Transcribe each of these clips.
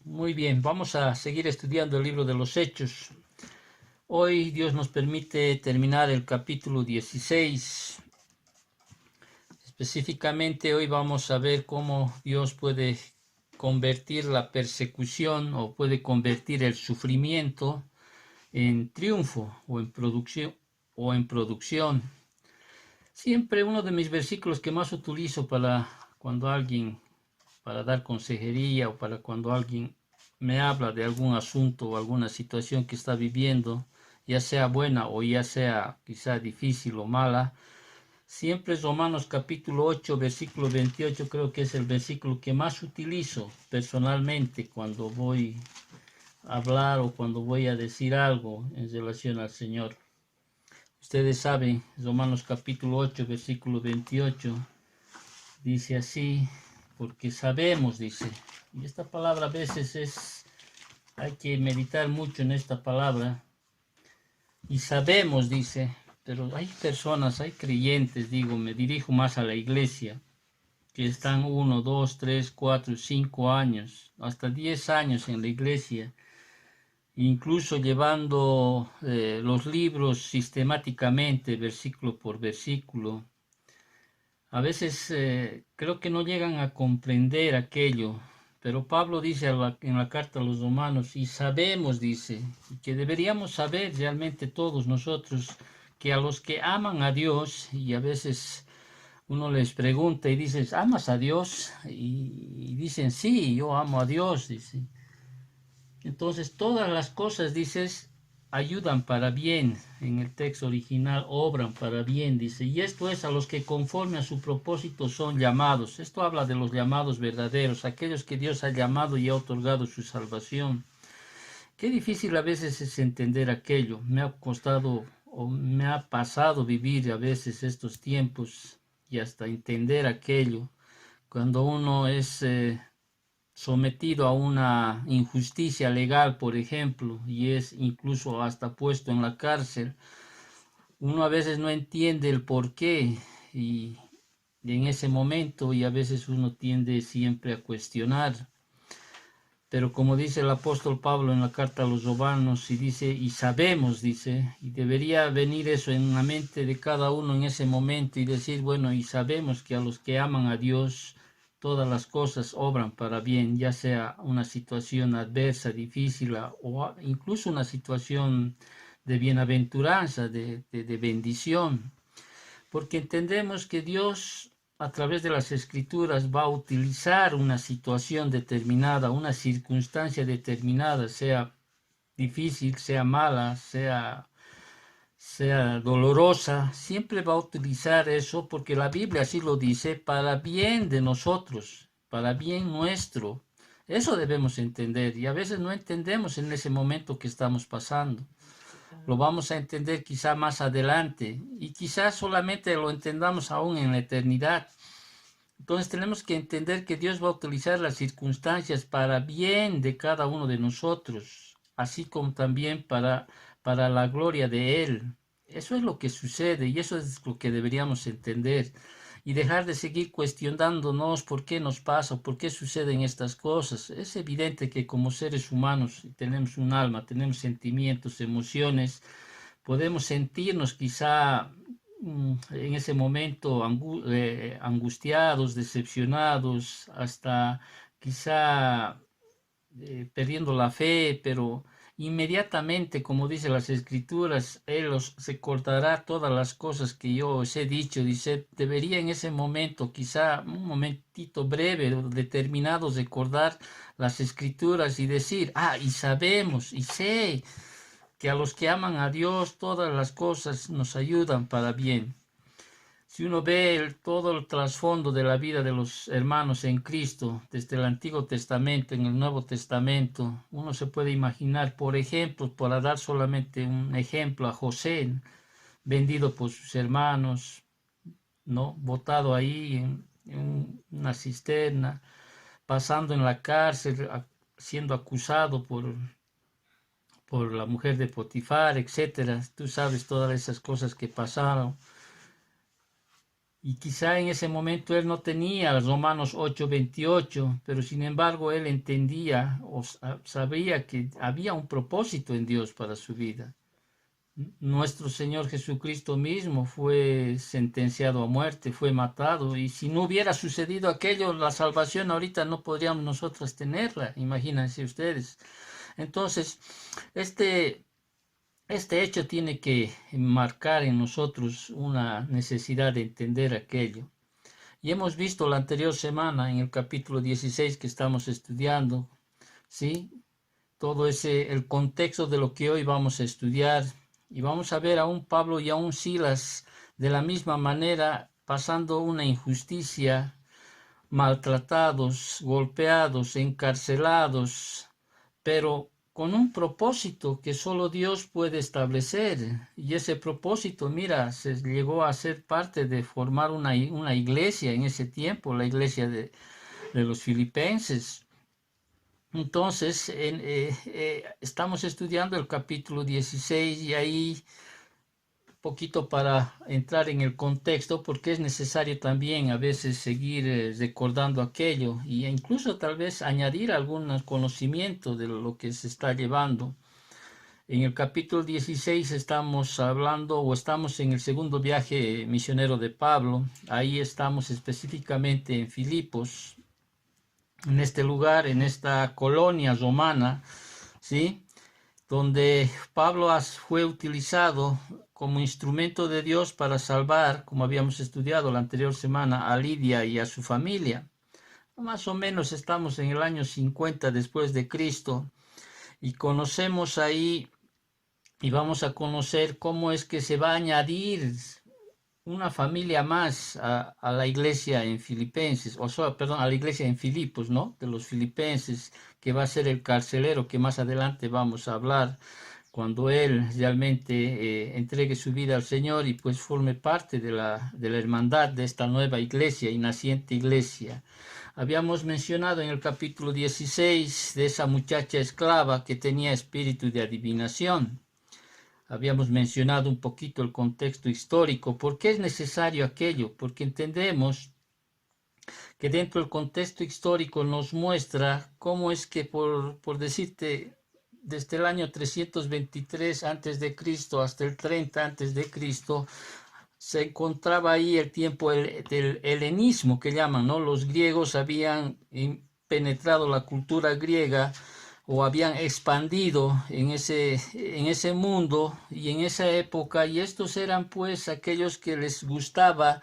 Muy bien, vamos a seguir estudiando el libro de los Hechos. Hoy Dios nos permite terminar el capítulo 16. Específicamente hoy vamos a ver cómo Dios puede convertir la persecución o puede convertir el sufrimiento en triunfo o en producción. Siempre uno de mis versículos que más utilizo para dar consejería o para cuando alguien me habla de algún asunto o alguna situación que está viviendo, ya sea buena o ya sea quizá difícil o mala, siempre es Romanos capítulo 8, versículo 28, creo que es el versículo que más utilizo personalmente cuando voy a hablar o cuando voy a decir algo en relación al Señor. Ustedes saben, Romanos capítulo 8, versículo 28, dice así, porque sabemos, dice, y esta palabra a veces hay que meditar mucho en esta palabra, y sabemos, dice, pero hay personas, hay creyentes, digo, me dirijo más a la iglesia, que están 1, 2, 3, 4, 5 años, hasta 10 años en la iglesia, incluso llevando los libros sistemáticamente, versículo por versículo. A veces creo que no llegan a comprender aquello, pero Pablo dice en la carta a los romanos, y sabemos, dice, que deberíamos saber realmente todos nosotros, que a los que aman a Dios, y a veces uno les pregunta y dices, ¿amas a Dios? Y dicen, sí, yo amo a Dios, dice. Entonces todas las cosas, dices, ayudan para bien. En el texto original, obran para bien, dice. Y esto es a los que conforme a su propósito son llamados. Esto habla de los llamados verdaderos, aquellos que Dios ha llamado y ha otorgado su salvación. Qué difícil a veces es entender aquello. Me ha costado o me ha pasado vivir a veces estos tiempos y hasta entender aquello. Cuando uno es sometido a una injusticia legal, por ejemplo, y es incluso hasta puesto en la cárcel, uno a veces no entiende el por qué y en ese momento y a veces uno tiende siempre a cuestionar. Pero como dice el apóstol Pablo en la carta a los romanos, y dice, y sabemos, dice, y debería venir eso en la mente de cada uno en ese momento y decir, bueno, y sabemos que a los que aman a Dios, todas las cosas obran para bien, ya sea una situación adversa, difícil o incluso una situación de bienaventuranza, de bendición, porque entendemos que Dios a través de las escrituras va a utilizar una situación determinada, una circunstancia determinada, sea difícil, sea mala, sea dolorosa, siempre va a utilizar eso porque la Biblia así lo dice, para bien de nosotros, para bien nuestro. Eso debemos entender y a veces no entendemos en ese momento que estamos pasando. Lo vamos a entender quizá más adelante y quizás solamente lo entendamos aún en la eternidad. Entonces tenemos que entender que Dios va a utilizar las circunstancias para bien de cada uno de nosotros, así como también para la gloria de Él. Eso es lo que sucede y eso es lo que deberíamos entender y dejar de seguir cuestionándonos por qué nos pasa o por qué suceden estas cosas. Es evidente que como seres humanos tenemos un alma, tenemos sentimientos, emociones, podemos sentirnos quizá en ese momento angustiados, decepcionados, hasta quizá perdiendo la fe, pero inmediatamente, como dice las escrituras, se cortará todas las cosas que yo os he dicho. Dice, debería en ese momento, quizá un momentito breve o determinado, recordar las escrituras y decir, y sabemos, y sé que a los que aman a Dios todas las cosas nos ayudan para bien. Si uno ve todo el trasfondo de la vida de los hermanos en Cristo, desde el Antiguo Testamento, en el Nuevo Testamento, uno se puede imaginar, por ejemplo, para dar solamente un ejemplo, a José, vendido por sus hermanos, ¿no? Botado ahí en una cisterna, pasando en la cárcel, siendo acusado por la mujer de Potifar, etcétera. Tú sabes todas esas cosas que pasaron. Y quizá en ese momento él no tenía Romanos 8:28, pero sin embargo él entendía o sabía que había un propósito en Dios para su vida. Nuestro Señor Jesucristo mismo fue sentenciado a muerte, fue matado, y si no hubiera sucedido aquello, la salvación ahorita no podríamos nosotros tenerla, imagínense ustedes. Entonces, este hecho tiene que marcar en nosotros una necesidad de entender aquello. Y hemos visto la anterior semana en el capítulo 16 que estamos estudiando, ¿sí? Todo el contexto de lo que hoy vamos a estudiar. Y vamos a ver a un Pablo y a un Silas de la misma manera pasando una injusticia, maltratados, golpeados, encarcelados, pero con un propósito que solo Dios puede establecer. Y ese propósito, mira, se llegó a ser parte de formar una iglesia en ese tiempo, la iglesia de los filipenses. Entonces, estamos estudiando el capítulo 16 y ahí poquito para entrar en el contexto, porque es necesario también a veces seguir recordando aquello e incluso tal vez añadir algún conocimiento de lo que se está llevando. En el capítulo 16 estamos hablando o estamos en el segundo viaje misionero de Pablo. Ahí estamos específicamente en Filipos, en este lugar, en esta colonia romana, ¿sí? Donde Pablo fue utilizado como instrumento de Dios para salvar, como habíamos estudiado la anterior semana, a Lidia y a su familia. Más o menos estamos en el año 50 después de Cristo y conocemos ahí y vamos a conocer cómo es que se va a añadir una familia más a la iglesia en Filipenses, perdón, a la iglesia en Filipos, ¿no? De los filipenses, que va a ser el carcelero que más adelante vamos a hablar, cuando él realmente entregue su vida al Señor y pues forme parte de la hermandad de esta nueva iglesia y naciente iglesia. Habíamos mencionado en el capítulo 16 de esa muchacha esclava que tenía espíritu de adivinación. Habíamos mencionado un poquito el contexto histórico. ¿Por qué es necesario aquello? Porque entendemos que dentro del contexto histórico nos muestra cómo es que, por decirte, desde el año 323 a.C. hasta el 30 a.C., se encontraba ahí el tiempo del helenismo, que llaman, ¿no? Los griegos habían penetrado la cultura griega o habían expandido en ese mundo y en esa época, y estos eran pues aquellos que les gustaba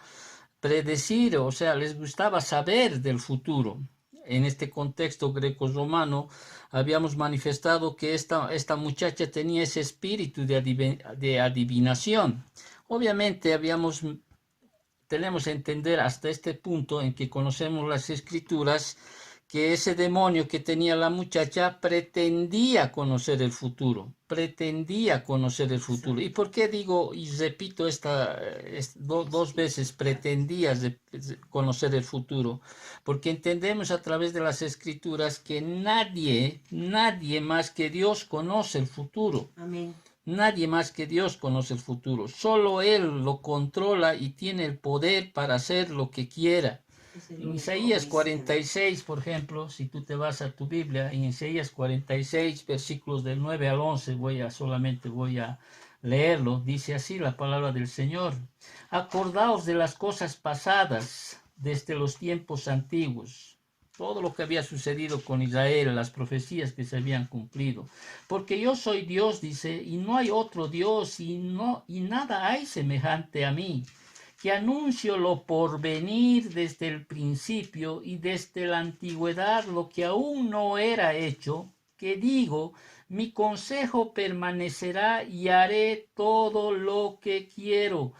predecir, o sea, les gustaba saber del futuro. En este contexto greco-romano habíamos manifestado que esta muchacha tenía ese espíritu de adivinación. Obviamente tenemos que entender hasta este punto en que conocemos las escrituras que ese demonio que tenía la muchacha pretendía conocer el futuro, ¿Y por qué digo y repito dos veces, pretendía conocer el futuro? Porque entendemos a través de las escrituras que nadie más que Dios conoce el futuro. Amén. Nadie más que Dios conoce el futuro. Solo Él lo controla y tiene el poder para hacer lo que quiera. En Isaías 46, por ejemplo, si tú te vas a tu Biblia, en Isaías 46, versículos del 9 al 11, solamente voy a leerlo. Dice así la palabra del Señor. Acordaos de las cosas pasadas desde los tiempos antiguos. Todo lo que había sucedido con Israel, las profecías que se habían cumplido. Porque yo soy Dios, dice, y no hay otro Dios, y nada hay semejante a mí, que anuncio lo por venir desde el principio y desde la antigüedad lo que aún no era hecho, que digo, mi consejo permanecerá y haré todo lo que quiero,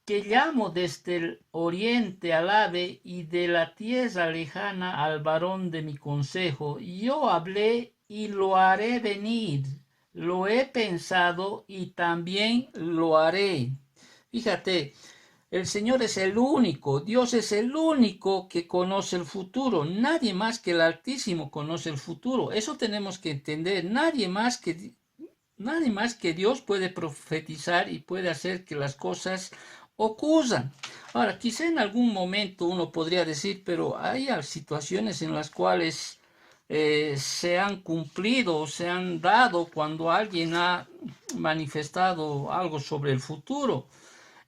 que llamo desde el oriente al ave y de la tierra lejana al varón de mi consejo. Yo hablé y lo haré venir, lo he pensado y también lo haré. Fíjate, el Señor es el único, Dios es el único que conoce el futuro. Nadie más que el Altísimo conoce el futuro. Eso tenemos que entender. Nadie más que Dios puede profetizar y puede hacer que las cosas acusan. Ahora, quizá en algún momento uno podría decir, pero hay situaciones en las cuales se han cumplido o se han dado cuando alguien ha manifestado algo sobre el futuro.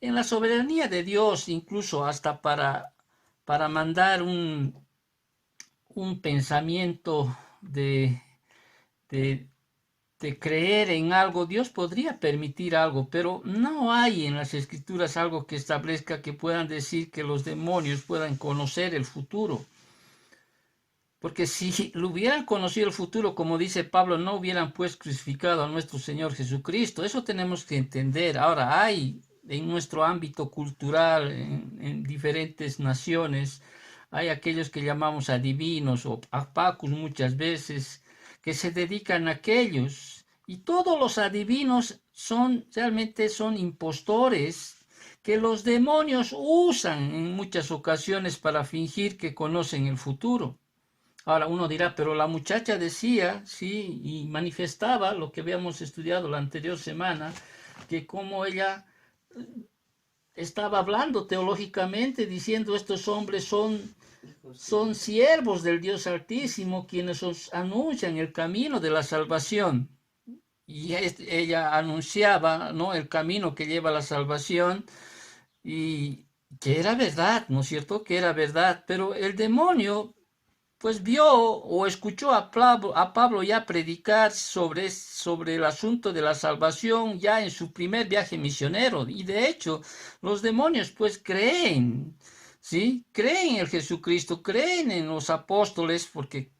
En la soberanía de Dios, incluso hasta para mandar un pensamiento de, de creer en algo, Dios podría permitir algo, pero no hay en las escrituras algo que establezca que puedan decir que los demonios puedan conocer el futuro. Porque si lo hubieran conocido el futuro, como dice Pablo, no hubieran pues crucificado a nuestro Señor Jesucristo. Eso tenemos que entender. Ahora, hay en nuestro ámbito cultural, en diferentes naciones, hay aquellos que llamamos adivinos o apacus muchas veces, que se dedican a aquellos. Y todos los adivinos realmente son impostores que los demonios usan en muchas ocasiones para fingir que conocen el futuro. Ahora uno dirá, pero la muchacha decía, sí, y manifestaba lo que habíamos estudiado la anterior semana, que como ella estaba hablando teológicamente, diciendo estos hombres son siervos del Dios Altísimo, quienes os anuncian el camino de la salvación. Y ella anunciaba, ¿no?, el camino que lleva a la salvación, y que era verdad, ¿no es cierto?, que era verdad, pero el demonio pues vio o escuchó a Pablo ya predicar sobre el asunto de la salvación ya en su primer viaje misionero. Y de hecho, los demonios pues creen, ¿sí? Creen en el Jesucristo, creen en los apóstoles, porque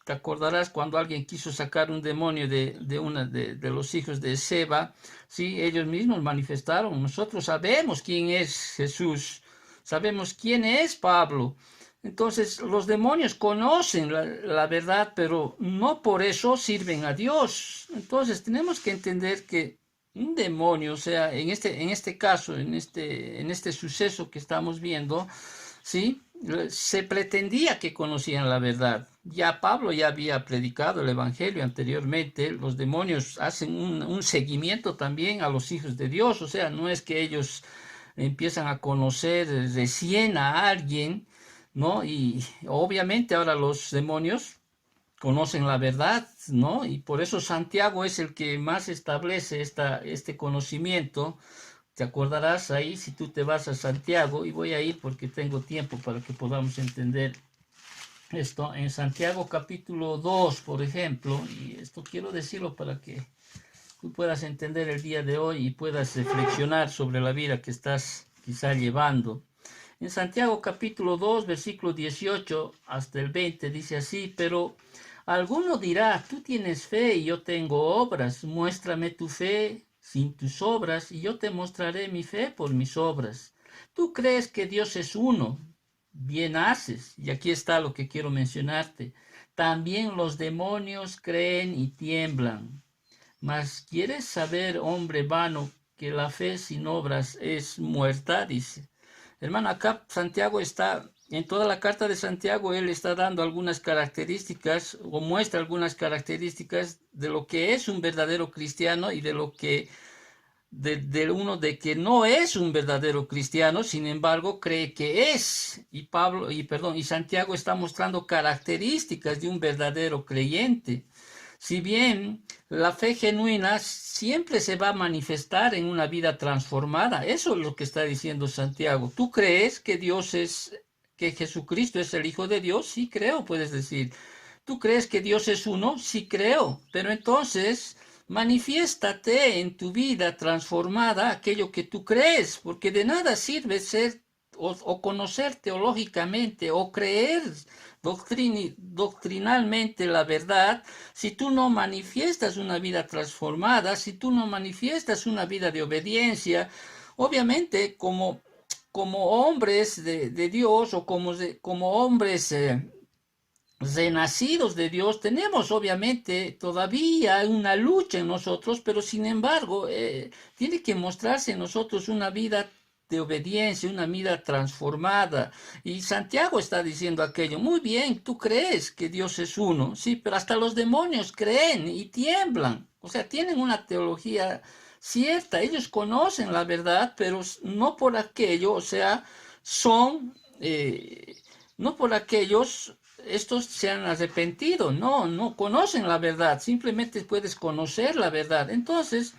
te acordarás cuando alguien quiso sacar un demonio de los hijos de Seba, ¿sí? Ellos mismos manifestaron, nosotros sabemos quién es Jesús, sabemos quién es Pablo. Entonces, los demonios conocen la verdad, pero no por eso sirven a Dios. Entonces, tenemos que entender que un demonio, o sea, en este caso, en este suceso que estamos viendo, ¿sí?, se pretendía que conocían la verdad. Ya Pablo ya había predicado el Evangelio anteriormente. Los demonios hacen un seguimiento también a los hijos de Dios. O sea, no es que ellos empiezan a conocer recién a alguien, ¿no? Y obviamente ahora los demonios conocen la verdad, ¿no? Y por eso Santiago es el que más establece este conocimiento. Te acordarás ahí, si tú te vas a Santiago, y voy a ir porque tengo tiempo para que podamos entender esto, en Santiago capítulo 2, por ejemplo, y esto quiero decirlo para que tú puedas entender el día de hoy y puedas reflexionar sobre la vida que estás quizá llevando. En Santiago capítulo 2, versículo 18 hasta el 20 dice así: pero alguno dirá, tú tienes fe y yo tengo obras, muéstrame tu fe sin tus obras y yo te mostraré mi fe por mis obras. Tú crees que Dios es uno, bien haces, y aquí está lo que quiero mencionarte. También los demonios creen y tiemblan. Mas ¿quieres saber, hombre vano, que la fe sin obras es muerta? Dice. Hermano, acá Santiago está, en toda la carta de Santiago, él está dando algunas características o muestra algunas características de lo que es un verdadero cristiano y de lo que, de que no es un verdadero cristiano, sin embargo, cree que es. Y Santiago está mostrando características de un verdadero creyente. Si bien la fe genuina siempre se va a manifestar en una vida transformada, eso es lo que está diciendo Santiago. ¿Tú crees que que Jesucristo es el Hijo de Dios? Sí creo, puedes decir. ¿Tú crees que Dios es uno? Sí creo. Pero entonces manifiéstate en tu vida transformada aquello que tú crees, porque de nada sirve ser o conocer teológicamente o creer doctrinalmente la verdad, si tú no manifiestas una vida transformada, si tú no manifiestas una vida de obediencia. Obviamente como hombres de Dios o como hombres renacidos de Dios, tenemos obviamente todavía una lucha en nosotros, pero sin embargo tiene que mostrarse en nosotros una vida de obediencia, una vida transformada. Y Santiago está diciendo aquello: muy bien, tú crees que Dios es uno, sí, pero hasta los demonios creen y tiemblan. O sea, tienen una teología cierta. Ellos conocen la verdad, pero no por aquello, o sea, no por aquellos, estos se han arrepentido, no conocen la verdad, simplemente puedes conocer la verdad. Entonces,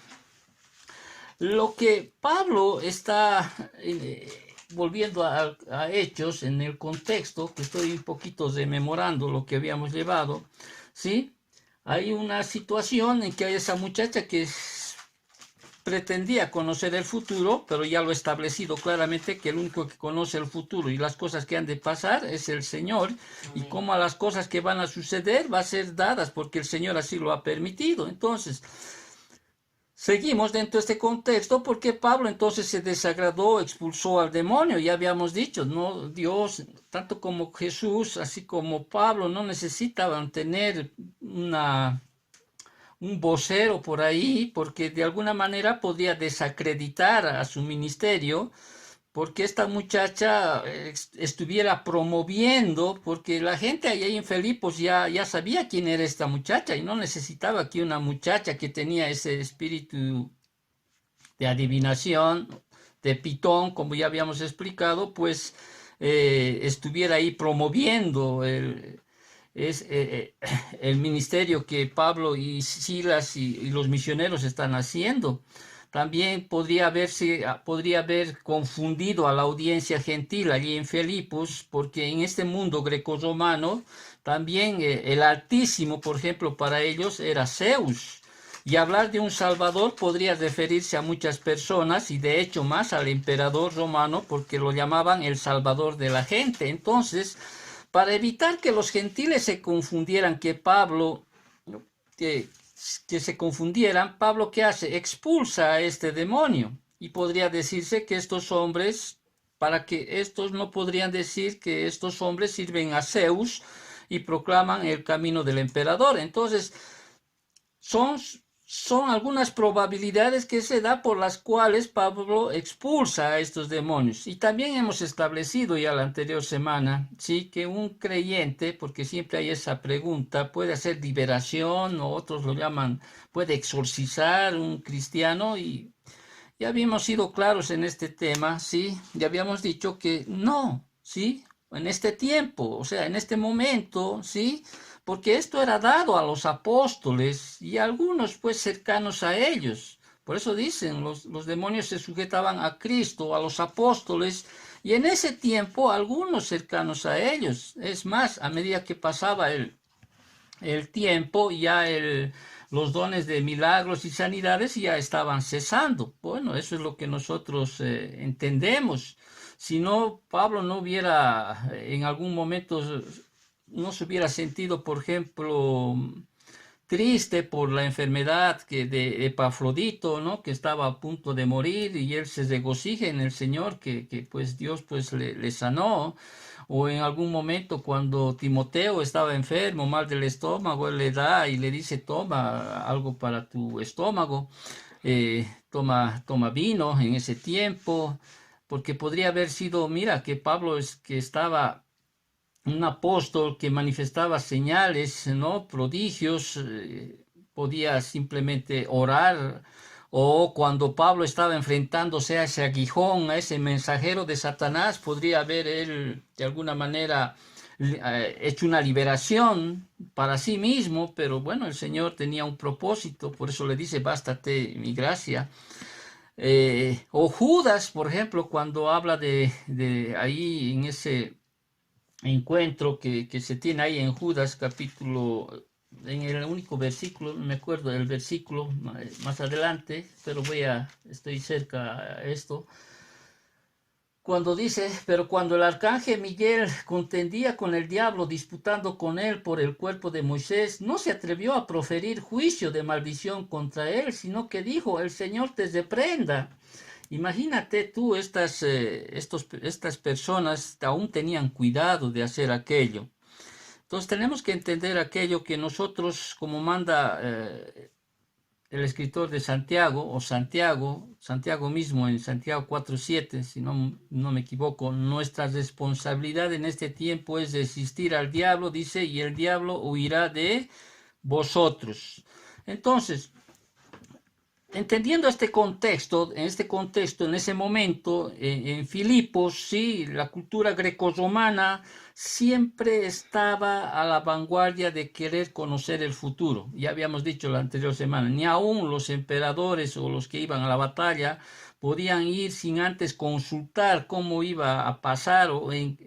lo que Pablo está volviendo a Hechos en el contexto, que estoy un poquito rememorando lo que habíamos llevado, ¿sí? Hay una situación en que hay esa muchacha que pretendía conocer el futuro, pero ya lo he establecido claramente que el único que conoce el futuro y las cosas que han de pasar es el Señor. Amén. Y como a las cosas que van a suceder va a ser dadas porque el Señor así lo ha permitido. Entonces, seguimos dentro de este contexto porque Pablo entonces se desagradó, expulsó al demonio. Ya habíamos dicho, no, Dios, tanto como Jesús, así como Pablo, no necesitaban tener un vocero por ahí, porque de alguna manera podía desacreditar a su ministerio, porque esta muchacha estuviera promoviendo, porque la gente ahí en Filipos ya sabía quién era esta muchacha y no necesitaba que una muchacha que tenía ese espíritu de adivinación, de pitón, como ya habíamos explicado, pues estuviera ahí promoviendo el ministerio que Pablo y Silas y los misioneros están haciendo. También podría haber confundido a la audiencia gentil allí en Filipos, porque en este mundo grecorromano también el Altísimo, por ejemplo, para ellos era Zeus. Y hablar de un Salvador podría referirse a muchas personas y de hecho más al emperador romano porque lo llamaban el Salvador de la gente. Entonces, para evitar que los gentiles se confundieran, que se confundieran, Pablo ¿qué hace? Expulsa a este demonio. Y podría decirse que estos hombres, para que estos no podrían decir que estos hombres sirven a Zeus y proclaman el camino del emperador. Entonces, son algunas probabilidades que se da por las cuales Pablo expulsa a estos demonios. Y también hemos establecido ya la anterior semana, sí, que un creyente, porque siempre hay esa pregunta, puede hacer liberación, o otros lo llaman, puede exorcizar un cristiano, y ya habíamos sido claros en este tema, sí, ya habíamos dicho que no, sí, en este tiempo, o sea, en este momento, sí, porque esto era dado a los apóstoles y a algunos pues cercanos a ellos. Por eso dicen, los demonios se sujetaban a Cristo, a los apóstoles, y en ese tiempo algunos cercanos a ellos. Es más, a medida que pasaba el tiempo, ya los dones de milagros y sanidades ya estaban cesando. Bueno, eso es lo que nosotros entendemos. Si no, Pablo no hubiera en algún momento no se hubiera sentido, por ejemplo, triste por la enfermedad de Epafrodito, ¿no? Que estaba a punto de morir y él se regocija en el Señor, que pues Dios pues le sanó. O en algún momento cuando Timoteo estaba enfermo, mal del estómago, él le da y le dice, toma algo para tu estómago, toma vino en ese tiempo, porque podría haber sido, mira, que Pablo es que estaba un apóstol que manifestaba señales, ¿no? Prodigios, podía simplemente orar, o cuando Pablo estaba enfrentándose a ese aguijón, a ese mensajero de Satanás, podría haber él de alguna manera hecho una liberación para sí mismo, pero bueno, el Señor tenía un propósito, por eso le dice, bástate mi gracia. O Judas, por ejemplo, cuando habla de ahí en ese encuentro que se tiene ahí en Judas capítulo, en el único versículo, no me acuerdo del versículo más adelante, pero estoy cerca a esto, cuando dice, pero cuando el arcángel Miguel contendía con el diablo, disputando con él por el cuerpo de Moisés, no se atrevió a proferir juicio de maldición contra él, sino que dijo, el Señor te reprenda. Imagínate tú, estas personas aún tenían cuidado de hacer aquello. Entonces tenemos que entender aquello que nosotros, como manda el escritor de Santiago, o Santiago mismo en Santiago 4:7, si no me equivoco, nuestra responsabilidad en este tiempo es resistir al diablo, dice, y el diablo huirá de vosotros. Entonces, entendiendo este contexto, en ese momento, en Filipos, sí, la cultura grecorromana siempre estaba a la vanguardia de querer conocer el futuro. Ya habíamos dicho la anterior semana, ni aún los emperadores o los que iban a la batalla podían ir sin antes consultar cómo iba a pasar o en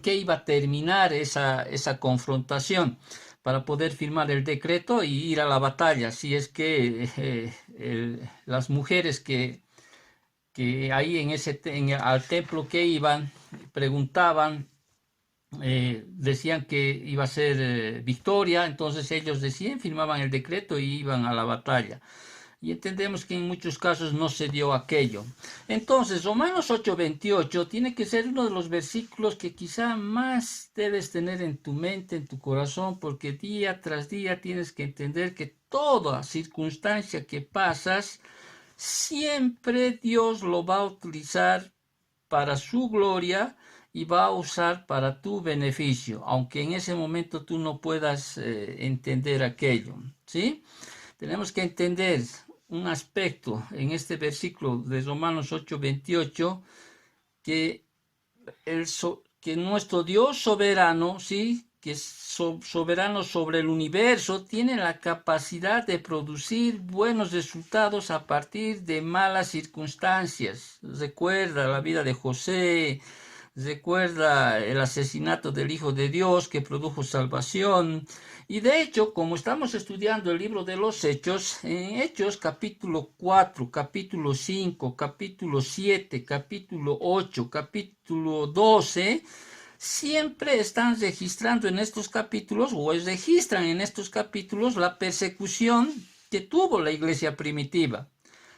qué iba a terminar esa confrontación para poder firmar el decreto y ir a la batalla. Si es que las mujeres que ahí al templo que iban preguntaban, decían que iba a ser victoria, entonces ellos decían, firmaban el decreto y iban a la batalla. Y entendemos que en muchos casos no se dio aquello. Entonces, Romanos 8:28 tiene que ser uno de los versículos que quizá más debes tener en tu mente, en tu corazón, porque día tras día tienes que entender que toda circunstancia que pasas, siempre Dios lo va a utilizar para su gloria y va a usar para tu beneficio, aunque en ese momento tú no puedas entender aquello, ¿sí? Tenemos que entender un aspecto en este versículo de Romanos 8:28, que, que nuestro Dios soberano, ¿sí?, que es soberano sobre el universo, tiene la capacidad de producir buenos resultados a partir de malas circunstancias. Recuerda la vida de José, recuerda el asesinato del Hijo de Dios que produjo salvación. Y de hecho, como estamos estudiando el libro de los Hechos, en Hechos capítulo 4, capítulo 5, capítulo 7, capítulo 8, capítulo 12, siempre están registrando en estos capítulos, o registran en estos capítulos, la persecución que tuvo la iglesia primitiva.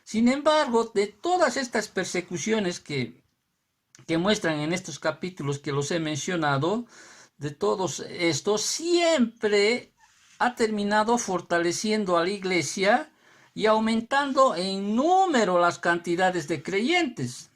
Sin embargo, de todas estas persecuciones que muestran en estos capítulos que los he mencionado, de todos estos, siempre ha terminado fortaleciendo a la iglesia y aumentando en número las cantidades de creyentes.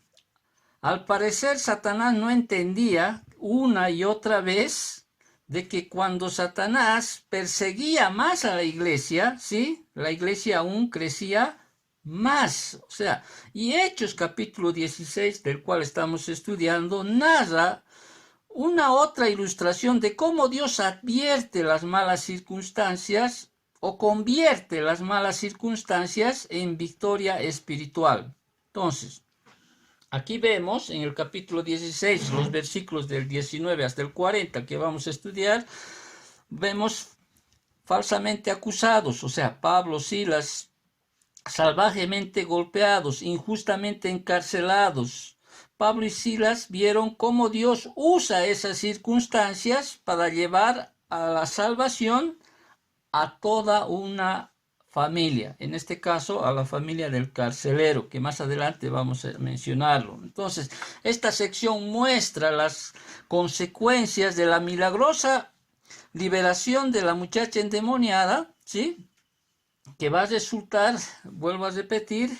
Al parecer, Satanás no entendía una y otra vez de que cuando Satanás perseguía más a la iglesia, ¿sí?, la iglesia aún crecía más. O sea, y Hechos capítulo 16, del cual estamos estudiando, narra una otra ilustración de cómo Dios advierte las malas circunstancias o convierte las malas circunstancias en victoria espiritual. Entonces, aquí vemos en el capítulo 16, los versículos del 19 hasta el 40 que vamos a estudiar, vemos falsamente acusados, o sea, Pablo, Silas, salvajemente golpeados, injustamente encarcelados. Pablo y Silas vieron cómo Dios usa esas circunstancias para llevar a la salvación a toda una familia, en este caso a la familia del carcelero, que más adelante vamos a mencionarlo. Entonces, esta sección muestra las consecuencias de la milagrosa liberación de la muchacha endemoniada, ¿sí?, que va a resultar, vuelvo a repetir,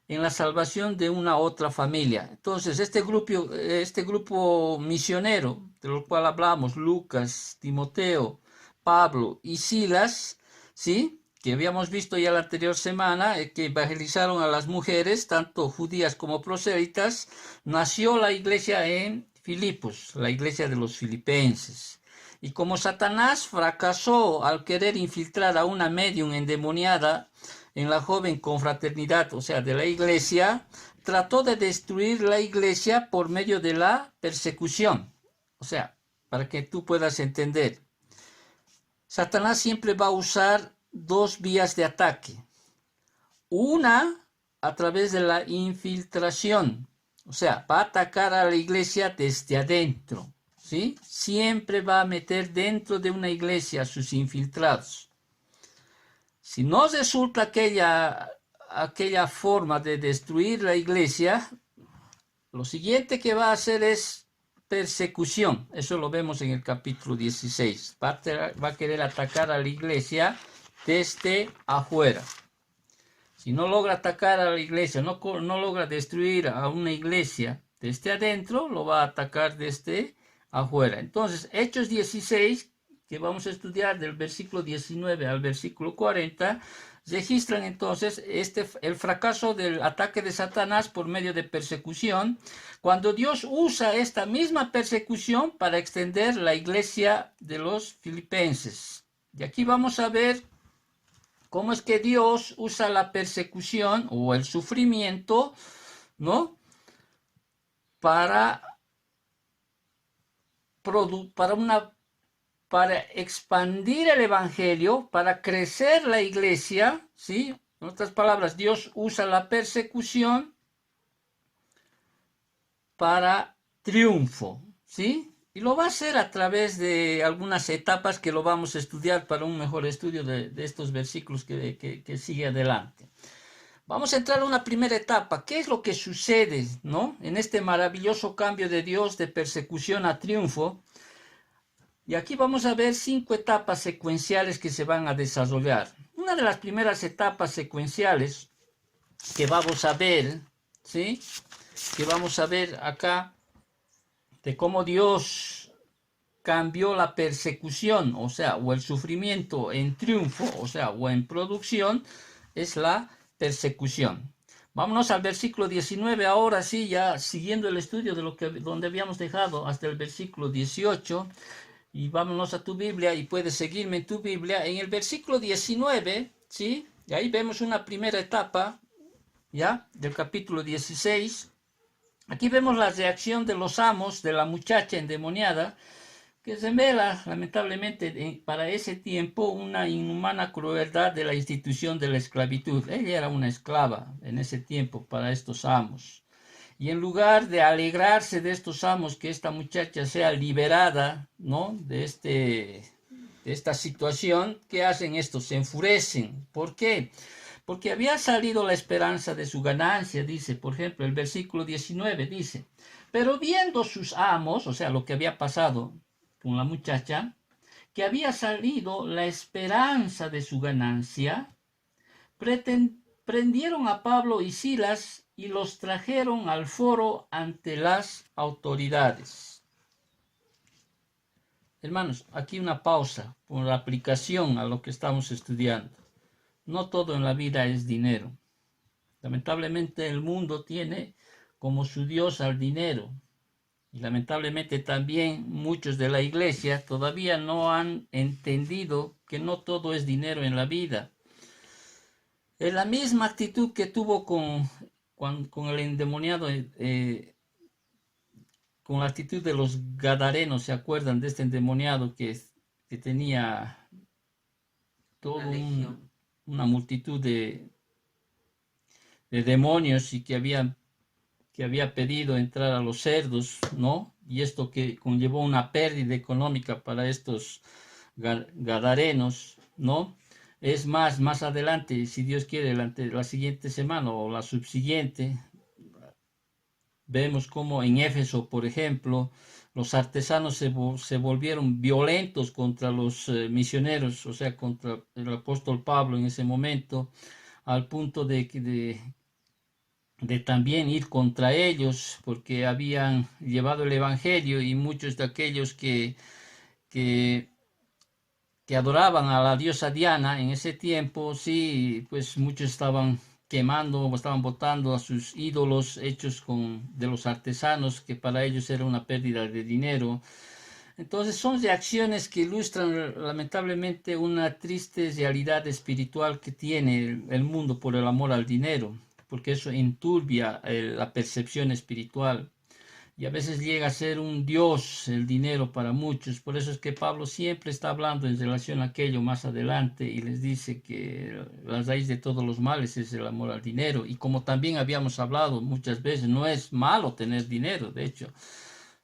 en la salvación de una otra familia. Entonces, este grupo misionero, de lo cual hablamos, Lucas, Timoteo, Pablo y Silas, ¿sí?, que habíamos visto ya la anterior semana, que evangelizaron a las mujeres, tanto judías como prosélitas, nació la iglesia en Filipos, la iglesia de los filipenses. Y como Satanás fracasó al querer infiltrar a una médium endemoniada en la joven confraternidad, o sea, de la iglesia, trató de destruir la iglesia por medio de la persecución. O sea, para que tú puedas entender, Satanás siempre va a usar dos vías de ataque. Una, a través de la infiltración, o sea, va a atacar a la iglesia desde adentro, ¿sí? Siempre va a meter dentro de una iglesia a sus infiltrados. Si no resulta aquella forma de destruir la iglesia, lo siguiente que va a hacer es persecución. Eso lo vemos en el capítulo 16. Va a querer atacar a la iglesia desde afuera. Si no logra atacar a la iglesia, no logra destruir a una iglesia desde adentro, lo va a atacar desde afuera. Entonces, Hechos 16 que vamos a estudiar del versículo 19 al versículo 40, registran entonces el fracaso del ataque de Satanás por medio de persecución, cuando Dios usa esta misma persecución para extender la iglesia de los filipenses. Y aquí vamos a ver cómo es que Dios usa la persecución o el sufrimiento, ¿no? Para expandir el evangelio, para crecer la iglesia, ¿sí? En otras palabras, Dios usa la persecución para triunfo, ¿sí? Y lo va a hacer a través de algunas etapas que lo vamos a estudiar para un mejor estudio de estos versículos que sigue adelante. Vamos a entrar a una primera etapa. ¿Qué es lo que sucede, ¿no? En este maravilloso cambio de Dios de persecución a triunfo? Y aquí vamos a ver 5 etapas secuenciales que se van a desarrollar. Una de las primeras etapas secuenciales que vamos a ver, ¿sí? Que vamos a ver acá, de cómo Dios cambió la persecución, o sea, o el sufrimiento en triunfo, o sea, o en producción, es la persecución. Vámonos al versículo 19, ahora sí, ya siguiendo el estudio de donde habíamos dejado hasta el versículo 18, y vámonos a tu Biblia y puedes seguirme en tu Biblia. En el versículo 19, ¿sí? Y ahí vemos una primera etapa, ¿ya? Del capítulo 16. Aquí vemos la reacción de los amos de la muchacha endemoniada, que revela, lamentablemente, para ese tiempo, una inhumana crueldad de la institución de la esclavitud. Ella era una esclava en ese tiempo para estos amos. Y en lugar de alegrarse de estos amos, que esta muchacha sea liberada, ¿no? de esta situación, ¿qué hacen estos? Se enfurecen. ¿Por qué? Porque había salido la esperanza de su ganancia, dice, por ejemplo, el versículo 19 dice, pero viendo sus amos, o sea, lo que había pasado con la muchacha, que había salido la esperanza de su ganancia, prendieron a Pablo y Silas y los trajeron al foro ante las autoridades. Hermanos, aquí una pausa por la aplicación a lo que estamos estudiando. No todo en la vida es dinero. Lamentablemente el mundo tiene como su Dios al dinero. Y lamentablemente también muchos de la iglesia todavía no han entendido que no todo es dinero en la vida. Es la misma actitud que tuvo con el endemoniado, con la actitud de los gadarenos. ¿Se acuerdan de este endemoniado que tenía toda una multitud de demonios y que había pedido entrar a los cerdos, ¿no? Y esto que conllevó una pérdida económica para estos gadarenos, ¿no? Es más adelante, si Dios quiere, la siguiente semana o la subsiguiente, vemos como en Éfeso, por ejemplo, los artesanos se volvieron violentos contra los misioneros, o sea, contra el apóstol Pablo en ese momento, al punto de también ir contra ellos, porque habían llevado el evangelio y muchos de aquellos que adoraban a la diosa Diana en ese tiempo, sí, pues muchos estaban quemando o estaban botando a sus ídolos hechos de los artesanos, que para ellos era una pérdida de dinero. Entonces son reacciones que ilustran lamentablemente una triste realidad espiritual que tiene el mundo por el amor al dinero, porque eso enturbia la percepción espiritual. Y a veces llega a ser un dios el dinero para muchos. Por eso es que Pablo siempre está hablando en relación a aquello más adelante y les dice que la raíz de todos los males es el amor al dinero. Y como también habíamos hablado muchas veces, no es malo tener dinero. De hecho,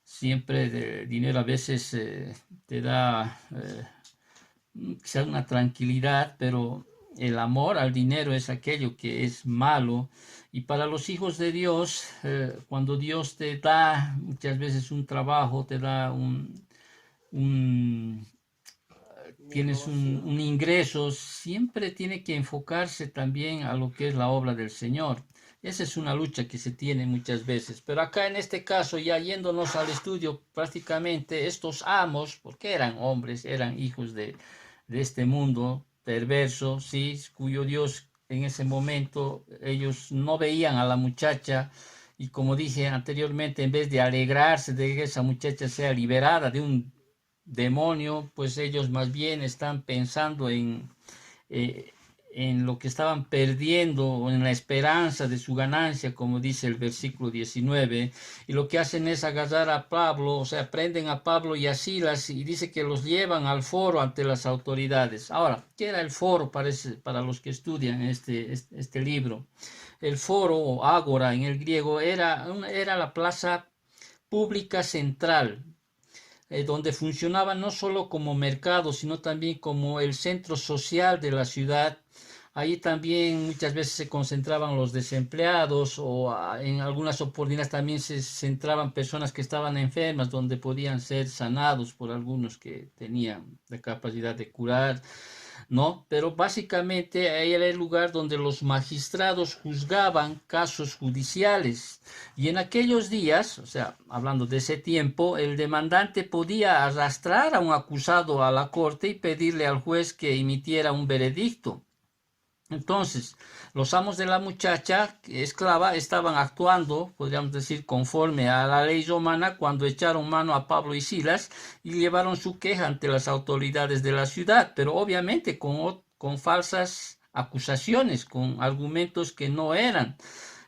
siempre el dinero a veces te da quizás una tranquilidad, pero el amor al dinero es aquello que es malo. Y para los hijos de Dios, cuando Dios te da muchas veces un trabajo, te da tienes un ingreso, siempre tiene que enfocarse también a lo que es la obra del Señor. Esa es una lucha que se tiene muchas veces. Pero acá en este caso, ya yéndonos al estudio, prácticamente estos amos, porque eran hombres, eran hijos de este mundo perverso, ¿sí? Cuyo Dios en ese momento ellos no veían a la muchacha y como dije anteriormente, en vez de alegrarse de que esa muchacha sea liberada de un demonio, pues ellos más bien están pensando eh, en lo que estaban perdiendo o en la esperanza de su ganancia, como dice el versículo 19, y lo que hacen es agarrar a Pablo, o sea, prenden a Pablo y a Silas y dice que los llevan al foro ante las autoridades. Ahora, ¿qué era el foro para los que estudian este libro? El foro o ágora en el griego era la plaza pública central, donde funcionaba no solo como mercado, sino también como el centro social de la ciudad. Ahí también muchas veces se concentraban los desempleados o en algunas oportunidades también se centraban personas que estaban enfermas, donde podían ser sanados por algunos que tenían la capacidad de curar. ¿No? Pero básicamente ahí era el lugar donde los magistrados juzgaban casos judiciales. Y en aquellos días, o sea, hablando de ese tiempo, el demandante podía arrastrar a un acusado a la corte y pedirle al juez que emitiera un veredicto. Entonces, los amos de la muchacha esclava estaban actuando, podríamos decir, conforme a la ley romana cuando echaron mano a Pablo y Silas y llevaron su queja ante las autoridades de la ciudad, pero obviamente con falsas acusaciones, con argumentos que no eran.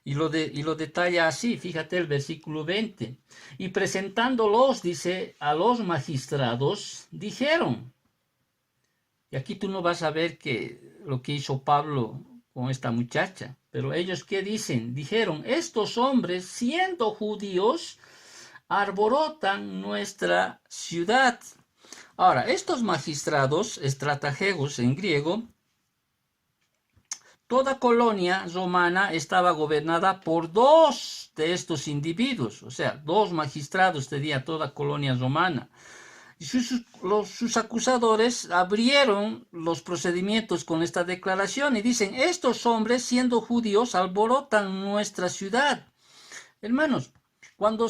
Y lo detalla así, fíjate el versículo 20. Y presentándolos, dice, a los magistrados, dijeron, y aquí tú no vas a ver que lo que hizo Pablo con esta muchacha. Pero ellos, ¿qué dicen? Dijeron, estos hombres, siendo judíos, arborotan nuestra ciudad. Ahora, estos magistrados, estrategos en griego, toda colonia romana estaba gobernada por dos de estos individuos. O sea, dos magistrados tenía toda colonia romana. Y sus acusadores abrieron los procedimientos con esta declaración y dicen, estos hombres siendo judíos alborotan nuestra ciudad. Hermanos, cuando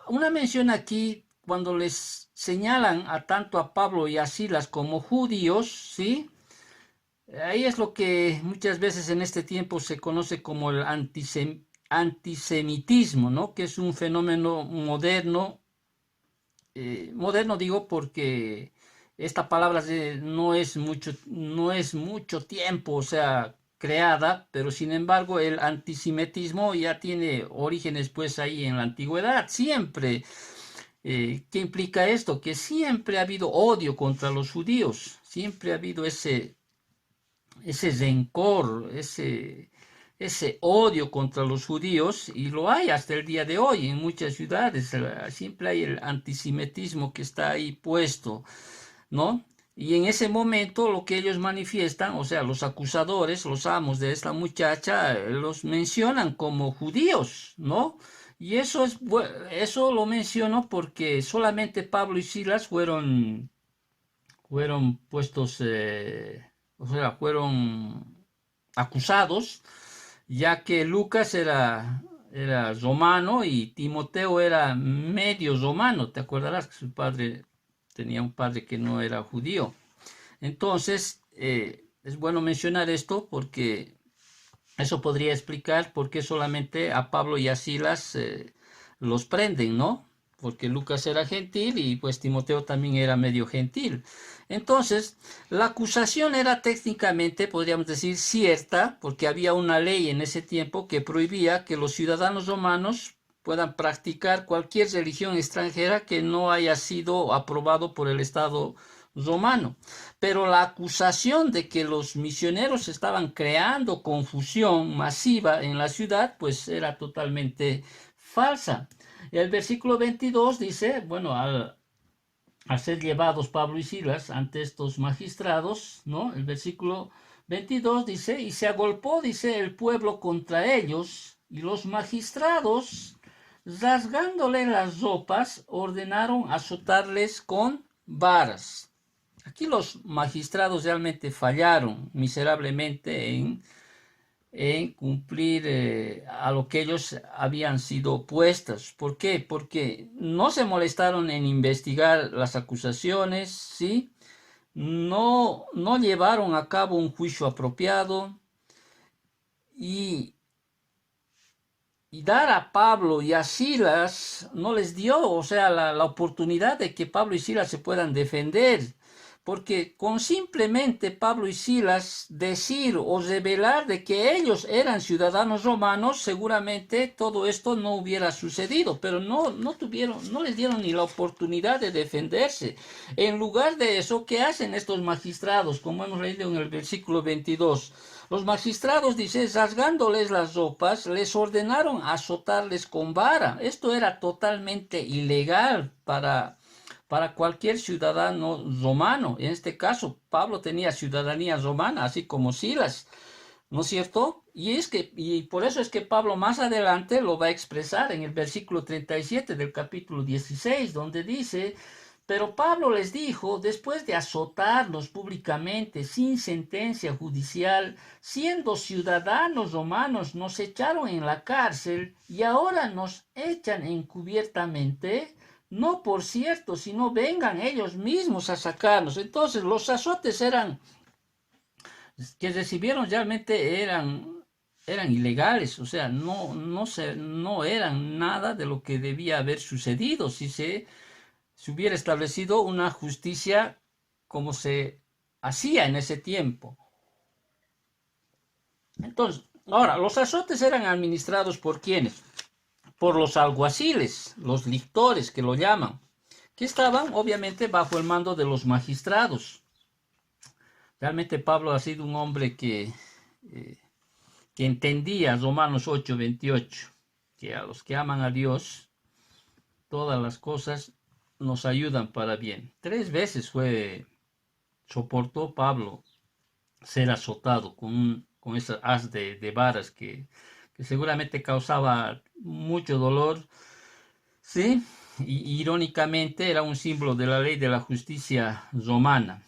una mención aquí, cuando les señalan a tanto a Pablo y a Silas como judíos, ¿sí? Ahí es lo que muchas veces en este tiempo se conoce como el antisemitismo, ¿no? Que es un fenómeno moderno. Moderno digo porque esta palabra no es mucho tiempo, o sea, creada, pero sin embargo el antisemitismo ya tiene orígenes pues ahí en la antigüedad, siempre. ¿Qué implica esto? Que siempre ha habido odio contra los judíos, siempre ha habido ese rencor, ese odio contra los judíos, y lo hay hasta el día de hoy en muchas ciudades. Siempre hay el antisemitismo que está ahí puesto, ¿no? Y en ese momento lo que ellos manifiestan, o sea, los acusadores, los amos de esta muchacha, los mencionan como judíos, ¿no? Y eso lo menciono porque solamente Pablo y Silas fueron puestos, o sea, fueron acusados, ya que Lucas era romano y Timoteo era medio romano. Te acordarás que su padre tenía un padre que no era judío. Entonces, es bueno mencionar esto porque eso podría explicar por qué solamente a Pablo y a Silas los prenden, ¿no? Porque Lucas era gentil y pues Timoteo también era medio gentil. Entonces, la acusación era técnicamente, podríamos decir, cierta, porque había una ley en ese tiempo que prohibía que los ciudadanos romanos puedan practicar cualquier religión extranjera que no haya sido aprobado por el Estado romano. Pero la acusación de que los misioneros estaban creando confusión masiva en la ciudad, pues era totalmente falsa. El versículo 22 dice, bueno, al ser llevados Pablo y Silas ante estos magistrados, ¿no? El versículo 22 dice, y se agolpó, dice, el pueblo contra ellos, y los magistrados, rasgándole las ropas, ordenaron azotarles con varas. Aquí los magistrados realmente fallaron miserablemente en cumplir a lo que ellos habían sido puestos. ¿Por qué? Porque no se molestaron en investigar las acusaciones, ¿sí? No llevaron a cabo un juicio apropiado y, y dar a Pablo y a Silas no les dio, o sea, la oportunidad de que Pablo y Silas se puedan defender. Porque con simplemente Pablo y Silas decir o revelar de que ellos eran ciudadanos romanos, seguramente todo esto no hubiera sucedido, pero no les dieron ni la oportunidad de defenderse. En lugar de eso, ¿qué hacen estos magistrados? Como hemos leído en el versículo 22. Los magistrados, dice, rasgándoles las ropas, les ordenaron azotarles con vara. Esto era totalmente ilegal para cualquier ciudadano romano. En este caso, Pablo tenía ciudadanía romana, así como Silas, ¿no es cierto? Y por eso es que Pablo más adelante lo va a expresar en el versículo 37 del capítulo 16, donde dice: pero Pablo les dijo, después de azotarlos públicamente, sin sentencia judicial, siendo ciudadanos romanos, nos echaron en la cárcel y ahora nos echan encubiertamente. No por cierto, sino vengan ellos mismos a sacarnos. Entonces los azotes que recibieron realmente eran ilegales, o sea, no eran nada de lo que debía haber sucedido si se hubiera establecido una justicia como se hacía en ese tiempo. Entonces, ahora, los azotes eran administrados ¿por quiénes? Por los alguaciles, los lictores que lo llaman, que estaban obviamente bajo el mando de los magistrados. Realmente Pablo ha sido un hombre que entendía Romanos 8:28, que a los que aman a Dios, todas las cosas nos ayudan para bien. 3 veces soportó Pablo ser azotado con esa haz de varas que seguramente causaba mucho dolor, ¿sí? Y irónicamente era un símbolo de la ley de la justicia romana.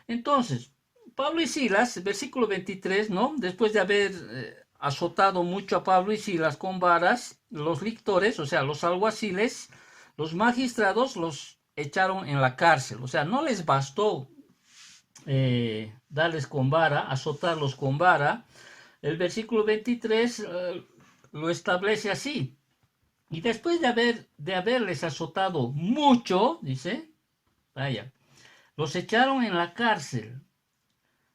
Entonces, Pablo y Silas, versículo 23, ¿no? Después de haber azotado mucho a Pablo y Silas con varas, los lictores, o sea, los alguaciles, los magistrados los echaron en la cárcel. O sea, no les bastó darles con vara, azotarlos con vara. El versículo 23 lo establece así. Y después de haberles azotado mucho, dice, vaya, los echaron en la cárcel,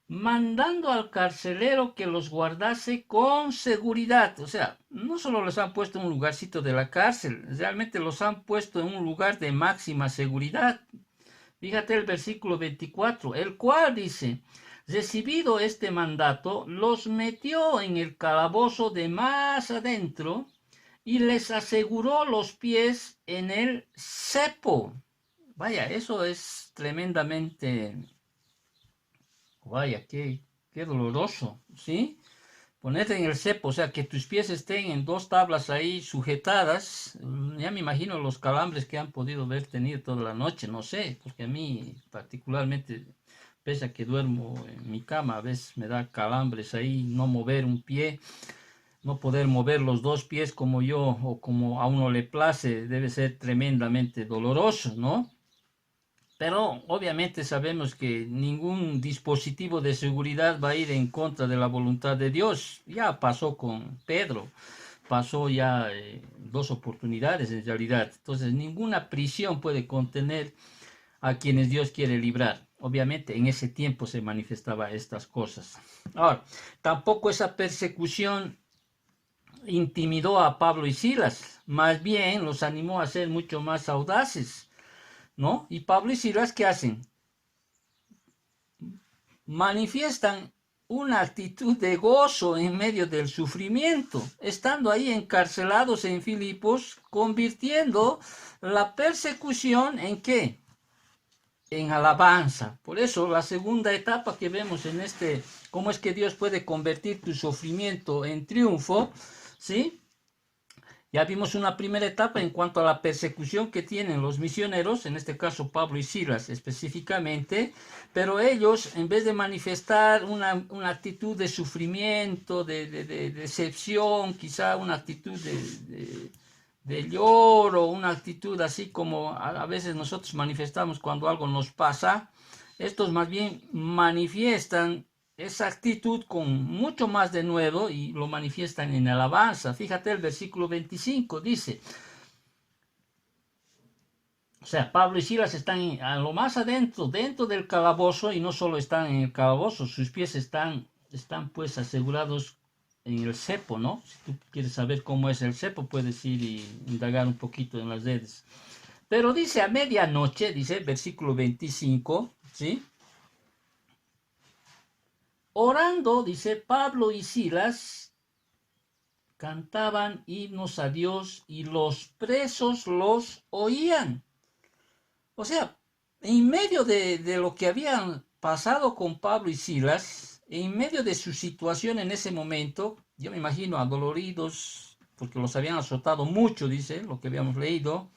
mandando al carcelero que los guardase con seguridad. O sea, no solo los han puesto en un lugarcito de la cárcel, realmente los han puesto en un lugar de máxima seguridad. Fíjate el versículo 24, el cual dice: recibido este mandato, los metió en el calabozo de más adentro y les aseguró los pies en el cepo. Vaya, eso es tremendamente, vaya, qué doloroso, ¿sí? Ponerte en el cepo, o sea, que tus pies estén en 2 tablas ahí sujetadas. Ya me imagino los calambres que han podido haber tenido toda la noche, no sé, porque a mí particularmente, pese a que duermo en mi cama, a veces me da calambres ahí, no mover un pie, no poder mover los 2 pies como yo o como a uno le place, debe ser tremendamente doloroso, ¿no? Pero obviamente sabemos que ningún dispositivo de seguridad va a ir en contra de la voluntad de Dios. Ya pasó con Pedro, pasó ya 2 oportunidades en realidad. Entonces ninguna prisión puede contener a quienes Dios quiere librar. Obviamente en ese tiempo se manifestaban estas cosas. Ahora, tampoco esa persecución intimidó a Pablo y Silas, más bien los animó a ser mucho más audaces, ¿no? Y Pablo y Silas, ¿qué hacen? Manifiestan una actitud de gozo en medio del sufrimiento, estando ahí encarcelados en Filipos, convirtiendo la persecución ¿en qué? En alabanza. Por eso la segunda etapa que vemos en cómo es que Dios puede convertir tu sufrimiento en triunfo, ¿sí? Ya vimos una primera etapa en cuanto a la persecución que tienen los misioneros, en este caso Pablo y Silas específicamente, pero ellos, en vez de manifestar una actitud de sufrimiento, de decepción, quizá una actitud de lloro, una actitud así como a veces nosotros manifestamos cuando algo nos pasa, estos más bien manifiestan esa actitud con mucho más de nuevo y lo manifiestan en alabanza. Fíjate el versículo 25, dice, o sea, Pablo y Silas están a lo más adentro, dentro del calabozo, y no solo están en el calabozo, sus pies están pues asegurados en el cepo, ¿no? Si tú quieres saber cómo es el cepo, puedes ir y indagar un poquito en las redes. Pero dice a medianoche, dice versículo 25, ¿sí? Orando, dice, Pablo y Silas cantaban himnos a Dios y los presos los oían. O sea, en medio de lo que habían pasado con Pablo y Silas, en medio de su situación en ese momento, yo me imagino adoloridos, porque los habían azotado mucho, dice, lo que habíamos leído,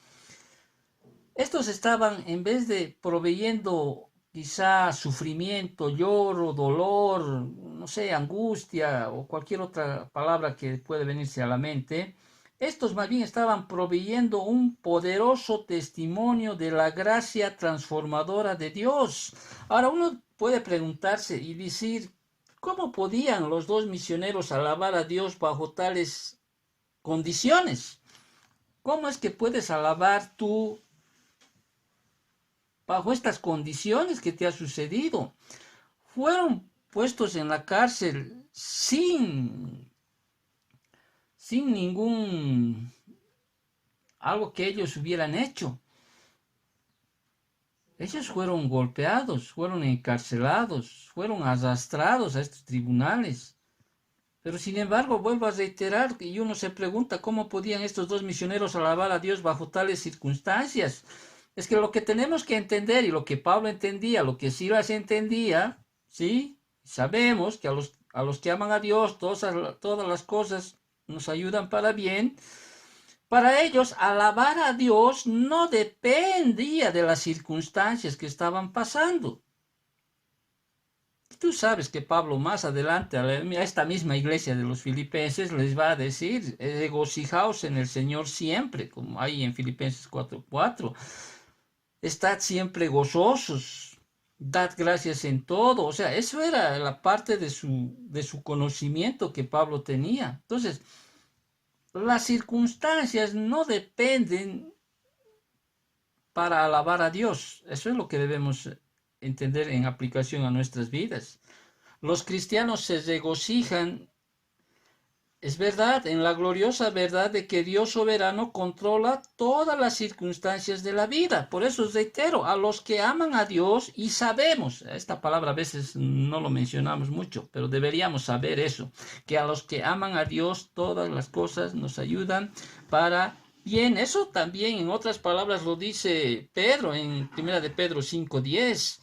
estos estaban, en vez de proveyendo quizá sufrimiento, lloro, dolor, no sé, angustia o cualquier otra palabra que puede venirse a la mente, estos más bien estaban proveyendo un poderoso testimonio de la gracia transformadora de Dios. Ahora uno puede preguntarse y decir, ¿cómo podían los dos misioneros alabar a Dios bajo tales condiciones? ¿Cómo es que puedes alabar tú bajo estas condiciones que te ha sucedido? Fueron puestos en la cárcel sin ningún algo que ellos hubieran hecho. Ellos fueron golpeados, fueron encarcelados, fueron arrastrados a estos tribunales. Pero sin embargo, vuelvo a reiterar, y uno se pregunta cómo podían estos dos misioneros alabar a Dios bajo tales circunstancias. Es que lo que tenemos que entender, y lo que Pablo entendía, lo que Silas entendía, ¿sí? Sabemos que a los que aman a Dios, todas las cosas nos ayudan para bien. Para ellos, alabar a Dios no dependía de las circunstancias que estaban pasando. Tú sabes que Pablo más adelante a esta misma iglesia de los filipenses les va a decir, regocijaos en el Señor siempre, como hay en Filipenses 4:4. Estad siempre gozosos, dad gracias en todo. O sea, eso era la parte de su conocimiento que Pablo tenía. Entonces, las circunstancias no dependen para alabar a Dios. Eso es lo que debemos entender en aplicación a nuestras vidas. Los cristianos se regocijan, es verdad, en la gloriosa verdad de que Dios soberano controla todas las circunstancias de la vida. Por eso reitero, a los que aman a Dios, y sabemos, esta palabra a veces no lo mencionamos mucho, pero deberíamos saber eso, que a los que aman a Dios todas las cosas nos ayudan para bien. Eso también en otras palabras lo dice Pedro en 1 de Pedro 5:10.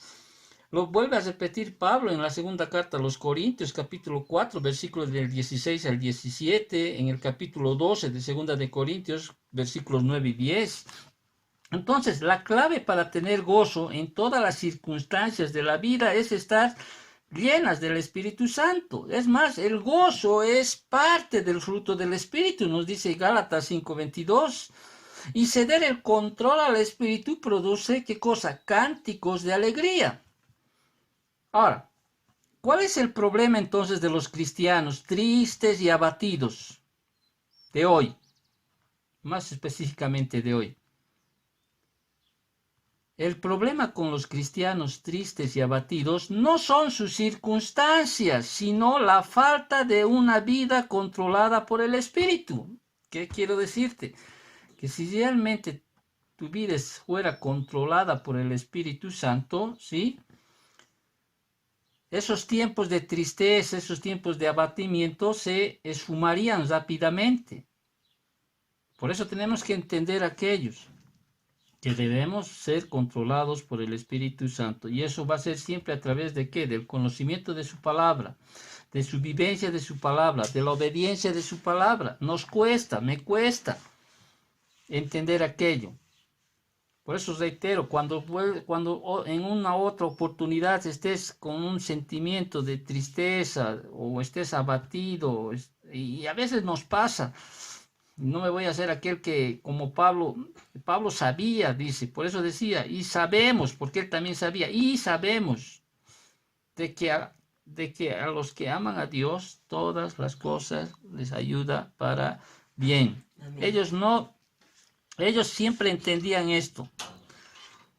Lo vuelve a repetir Pablo en la segunda carta a los Corintios, capítulo 4, versículos del 16 al 17, en el capítulo 12 de segunda de Corintios, versículos 9 y 10. Entonces, la clave para tener gozo en todas las circunstancias de la vida es estar llenas del Espíritu Santo. Es más, el gozo es parte del fruto del Espíritu, nos dice Gálatas 5:22. Y ceder el control al Espíritu produce, ¿qué cosa? Cánticos de alegría. Ahora, ¿cuál es el problema entonces de los cristianos tristes y abatidos de hoy? Más específicamente de hoy. El problema con los cristianos tristes y abatidos no son sus circunstancias, sino la falta de una vida controlada por el Espíritu. ¿Qué quiero decirte? Que si realmente tu vida fuera controlada por el Espíritu Santo, ¿sí? Esos tiempos de tristeza, esos tiempos de abatimiento se esfumarían rápidamente. Por eso tenemos que entender aquellos que debemos ser controlados por el Espíritu Santo. Y eso va a ser siempre a través de ¿qué? Del conocimiento de su palabra, de su vivencia de su palabra, de la obediencia de su palabra. Nos cuesta, me cuesta entender aquello. Por eso reitero, cuando en una otra oportunidad estés con un sentimiento de tristeza o estés abatido, y a veces nos pasa, no me voy a hacer aquel que, como Pablo sabía, dice, por eso decía, y sabemos, porque él también sabía, y sabemos de que a los que aman a Dios, todas las cosas les ayuda para bien. Amén. Ellos siempre entendían esto,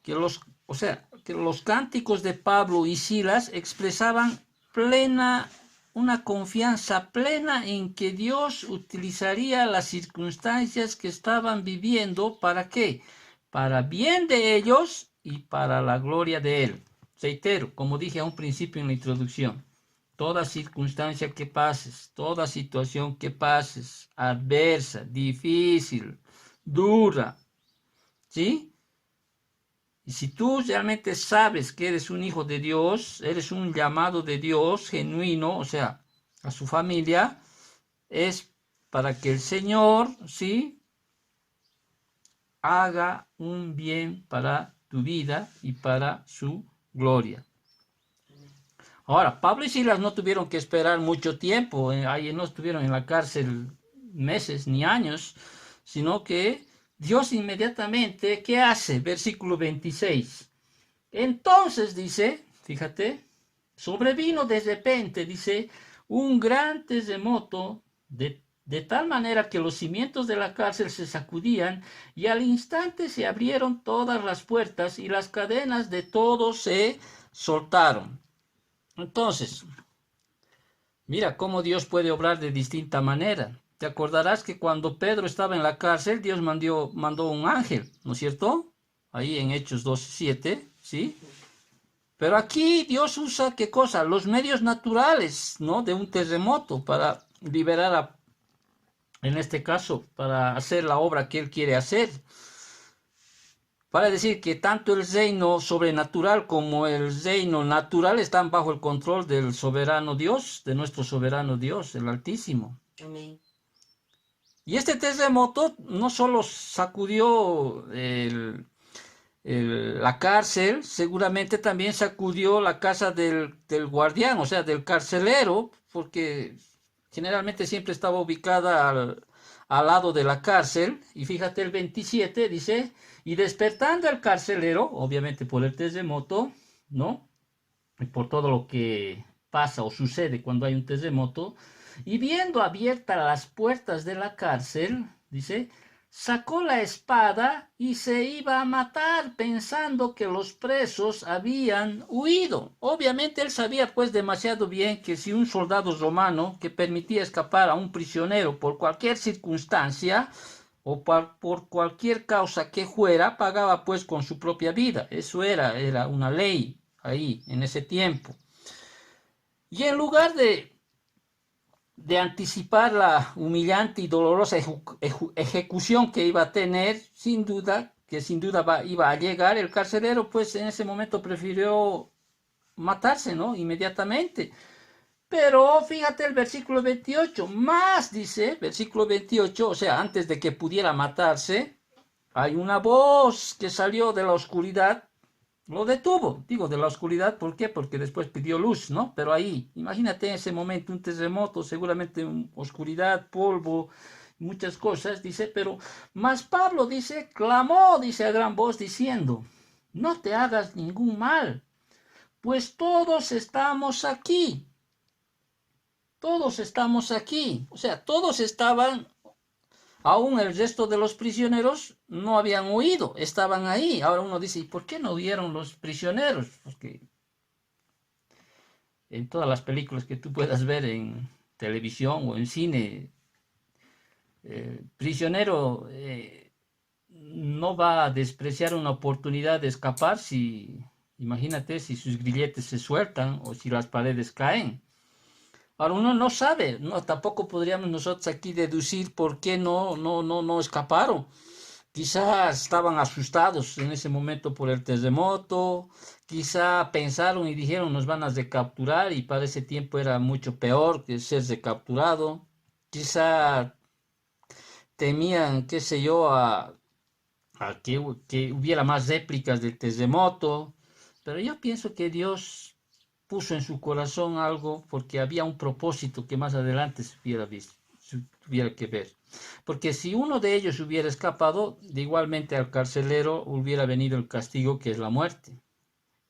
que los cánticos de Pablo y Silas expresaban una confianza plena en que Dios utilizaría las circunstancias que estaban viviendo. ¿Para qué? Para bien de ellos y para la gloria de Él. Reitero, como dije a un principio en la introducción, toda circunstancia que pases, toda situación que pases, adversa, difícil, dura, ¿sí? Y si tú realmente sabes que eres un hijo de Dios, eres un llamado de Dios genuino, o sea, a su familia, es para que el Señor, ¿sí?, haga un bien para tu vida y para su gloria. Ahora, Pablo y Silas no tuvieron que esperar mucho tiempo, ahí no estuvieron en la cárcel meses ni años, sino que Dios inmediatamente, ¿qué hace? Versículo 26. Entonces dice, fíjate, sobrevino de repente, dice, un gran terremoto de tal manera que los cimientos de la cárcel se sacudían y al instante se abrieron todas las puertas y las cadenas de todos se soltaron. Entonces, mira cómo Dios puede obrar de distinta manera. Te acordarás que cuando Pedro estaba en la cárcel, Dios mandó un ángel, ¿no es cierto? Ahí en Hechos 2:7, ¿sí? Pero aquí Dios usa, ¿qué cosa? Los medios naturales, ¿no?, de un terremoto para liberar, en este caso, para hacer la obra que Él quiere hacer. Para decir que tanto el reino sobrenatural como el reino natural están bajo el control del soberano Dios, de nuestro soberano Dios, el Altísimo. Amén. Y este terremoto no solo sacudió la cárcel, seguramente también sacudió la casa del guardián, o sea, del carcelero, porque generalmente siempre estaba ubicada al lado de la cárcel. Y fíjate el 27, dice, y despertando el carcelero, obviamente por el terremoto, ¿no?, y por todo lo que pasa o sucede cuando hay un terremoto, y viendo abiertas las puertas de la cárcel, dice, sacó la espada y se iba a matar pensando que los presos habían huido. Obviamente él sabía pues demasiado bien que si un soldado romano que permitía escapar a un prisionero por cualquier circunstancia o por cualquier causa que fuera, pagaba pues con su propia vida. Eso era una ley ahí en ese tiempo. Y en lugar de anticipar la humillante y dolorosa ejecución que iba a tener, sin duda iba a llegar, el carcelero pues en ese momento prefirió matarse, ¿no?, inmediatamente. Pero fíjate el versículo 28, más dice, versículo 28, o sea, antes de que pudiera matarse, hay una voz que salió de la oscuridad, lo detuvo, digo de la oscuridad, ¿por qué? Porque después pidió luz, ¿no? Pero ahí, imagínate en ese momento un terremoto, seguramente oscuridad, polvo, muchas cosas, dice, pero más Pablo dice, clamó, dice a gran voz diciendo, no te hagas ningún mal, pues todos estamos aquí. Todos estamos aquí, o sea, todos estaban, aún el resto de los prisioneros no habían huido, estaban ahí. Ahora uno dice, ¿y por qué no huyeron los prisioneros? Porque en todas las películas que tú puedas ver en televisión o en cine, prisionero no va a despreciar una oportunidad de escapar imagínate, si sus grilletes se sueltan o si las paredes caen. Ahora uno no sabe, no, tampoco podríamos nosotros aquí deducir por qué no escaparon. Quizá estaban asustados en ese momento por el terremoto, quizá pensaron y dijeron nos van a recapturar y para ese tiempo era mucho peor que ser recapturado. Quizá temían, qué sé yo, que hubiera más réplicas del terremoto, pero yo pienso que Dios puso en su corazón algo porque había un propósito que más adelante se hubiera visto, se tuviera que ver. Porque si uno de ellos hubiera escapado, de igualmente al carcelero hubiera venido el castigo que es la muerte.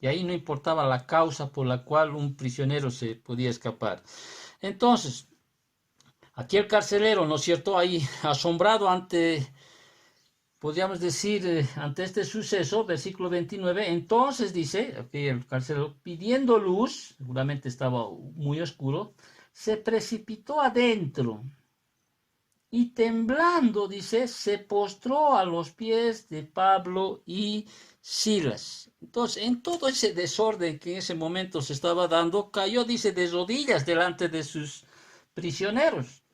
Y ahí no importaba la causa por la cual un prisionero se podía escapar. Entonces, aquí el carcelero, ¿no es cierto? Ahí asombrado ante, podríamos decir, ante este suceso, versículo 29, entonces dice, aquí el carcelero, pidiendo luz, seguramente estaba muy oscuro, se precipitó adentro y temblando, dice, se postró a los pies de Pablo y Silas. Entonces, en todo ese desorden que en ese momento se estaba dando, cayó, dice, de rodillas delante de sus prisioneros.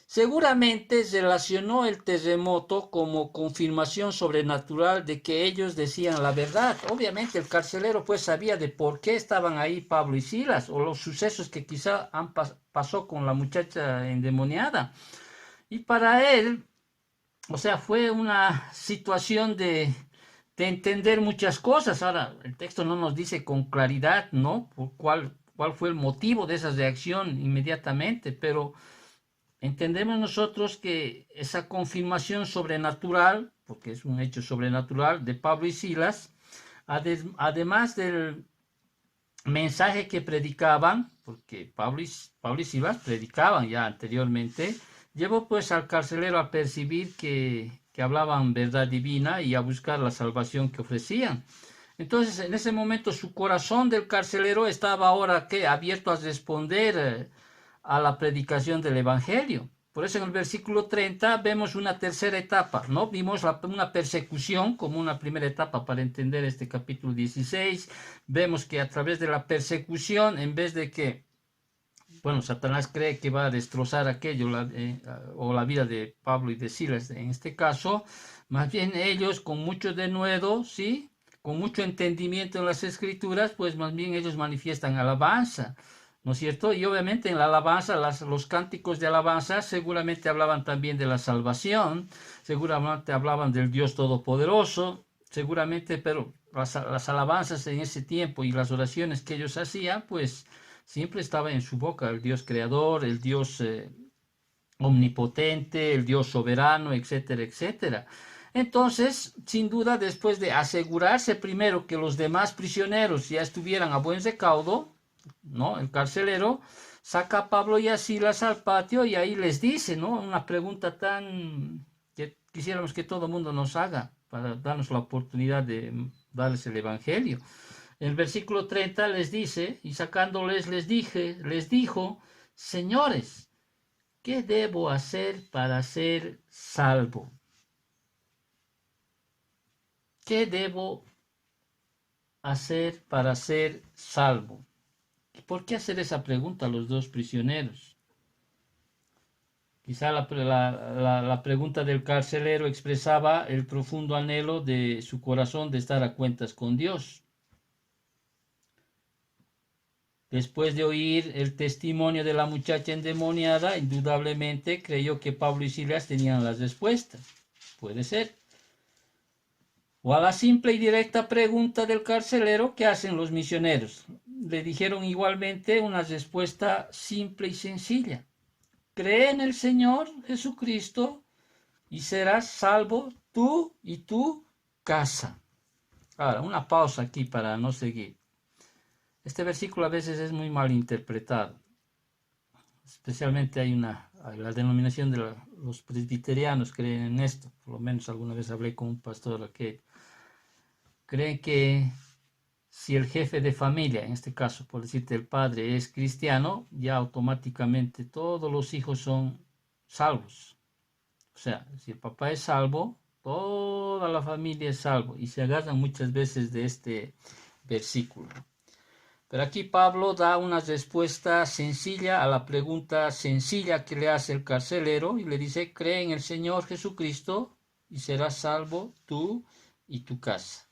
Seguramente relacionó el terremoto como confirmación sobrenatural de que ellos decían la verdad. Obviamente el carcelero pues sabía de por qué estaban ahí Pablo y Silas o los sucesos que quizá pasó con la muchacha endemoniada. Y para él, o sea, fue una situación de entender muchas cosas. Ahora, el texto no nos dice con claridad, ¿no? Por cuál fue el motivo de esa reacción inmediatamente, pero entendemos nosotros que esa confirmación sobrenatural, porque es un hecho sobrenatural, de Pablo y Silas, además del mensaje que predicaban, porque Pablo y Silas predicaban ya anteriormente, llevó pues al carcelero a percibir que hablaban verdad divina y a buscar la salvación que ofrecían. Entonces, en ese momento, su corazón del carcelero estaba ahora ¿qué? Abierto a responder a la predicación del Evangelio. Por eso en el versículo 30 vemos una tercera etapa, ¿no? Vimos una persecución como una primera etapa para entender este capítulo 16. Vemos que a través de la persecución, en vez de que, bueno, Satanás cree que va a destrozar aquello, o la vida de Pablo y de Silas en este caso, más bien ellos con mucho denuedo, ¿sí? Con mucho entendimiento en las escrituras, pues más bien ellos manifiestan alabanza, ¿no es cierto? Y obviamente en la alabanza, los cánticos de alabanza seguramente hablaban también de la salvación, seguramente hablaban del Dios Todopoderoso, seguramente, pero las alabanzas en ese tiempo y las oraciones que ellos hacían, pues siempre estaba en su boca el Dios creador, el Dios omnipotente, el Dios soberano, etcétera, etcétera. Entonces, sin duda, después de asegurarse primero que los demás prisioneros ya estuvieran a buen recaudo, ¿no? El carcelero saca a Pablo y a Silas al patio y ahí les dice, ¿no? Una pregunta tan que quisiéramos que todo el mundo nos haga para darnos la oportunidad de darles el evangelio. En el versículo 30 les dice, y sacándoles les dijo, señores, ¿qué debo hacer para ser salvo? ¿Qué debo hacer para ser salvo? ¿Por qué hacer esa pregunta a los dos prisioneros? Quizá la pregunta del carcelero expresaba el profundo anhelo de su corazón de estar a cuentas con Dios. Después de oír el testimonio de la muchacha endemoniada, indudablemente creyó que Pablo y Silas tenían las respuestas. Puede ser. O a la simple y directa pregunta del carcelero, ¿qué hacen los misioneros? Le dijeron igualmente una respuesta simple y sencilla. Cree en el Señor Jesucristo y serás salvo tú y tu casa. Ahora, una pausa aquí para no seguir. Este versículo a veces es muy mal interpretado. Especialmente hay la denominación de los presbiterianos creen en esto. Por lo menos alguna vez hablé con un pastor que creen que si el jefe de familia, en este caso por decirte el padre, es cristiano, ya automáticamente todos los hijos son salvos. O sea, si el papá es salvo, toda la familia es salvo. Y se agarran muchas veces de este versículo. Pero aquí Pablo da una respuesta sencilla a la pregunta sencilla que le hace el carcelero y le dice, cree en el Señor Jesucristo y serás salvo tú y tu casa.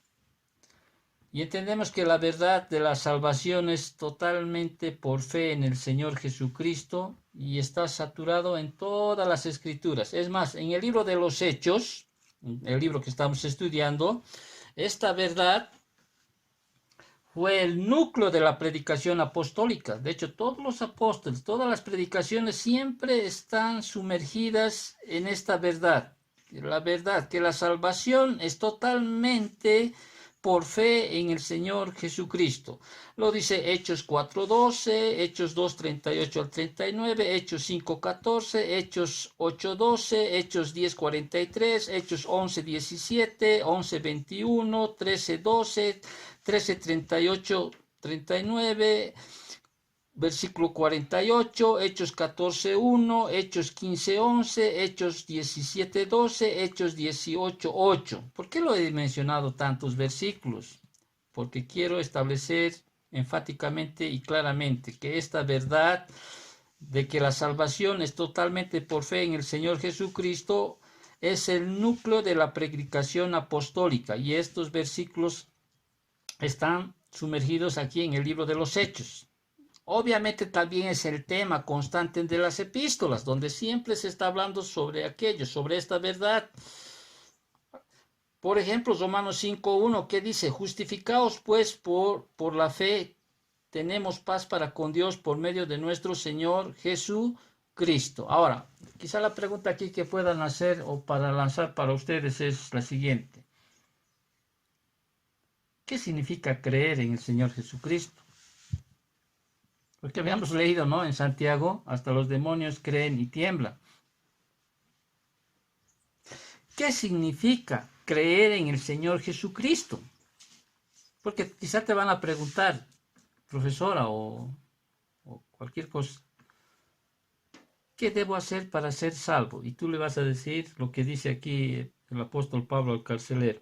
Y entendemos que la verdad de la salvación es totalmente por fe en el Señor Jesucristo y está saturado en todas las escrituras. Es más, en el libro de los Hechos, el libro que estamos estudiando, esta verdad fue el núcleo de la predicación apostólica. De hecho, todos los apóstoles, todas las predicaciones siempre están sumergidas en esta verdad. La verdad que la salvación es totalmente por fe en el Señor Jesucristo. Lo dice Hechos 4:12, Hechos 2:38 al 39, Hechos 5:14, Hechos 8:12, Hechos 10:43, Hechos 11:17, 11:21, 13:12, 13:38, 39, versículo 48, Hechos 14:1, Hechos 15:11, Hechos 17:12, Hechos 18:8. ¿Por qué lo he mencionado tantos versículos? Porque quiero establecer enfáticamente y claramente que esta verdad de que la salvación es totalmente por fe en el Señor Jesucristo es el núcleo de la predicación apostólica, y estos versículos están sumergidos aquí en el libro de los Hechos. Obviamente también es el tema constante de las epístolas, donde siempre se está hablando sobre aquello, sobre esta verdad. Por ejemplo, Romanos 5:1, que dice: justificaos pues por la fe, tenemos paz para con Dios por medio de nuestro Señor Jesucristo. Ahora, quizá la pregunta aquí que puedan hacer o para lanzar para ustedes es la siguiente: ¿qué significa creer en el Señor Jesucristo? Porque habíamos leído, ¿no? En Santiago, hasta los demonios creen y tiemblan. ¿Qué significa creer en el Señor Jesucristo? Porque quizá te van a preguntar, profesora o cualquier cosa, ¿qué debo hacer para ser salvo? Y tú le vas a decir lo que dice aquí el apóstol Pablo al carcelero: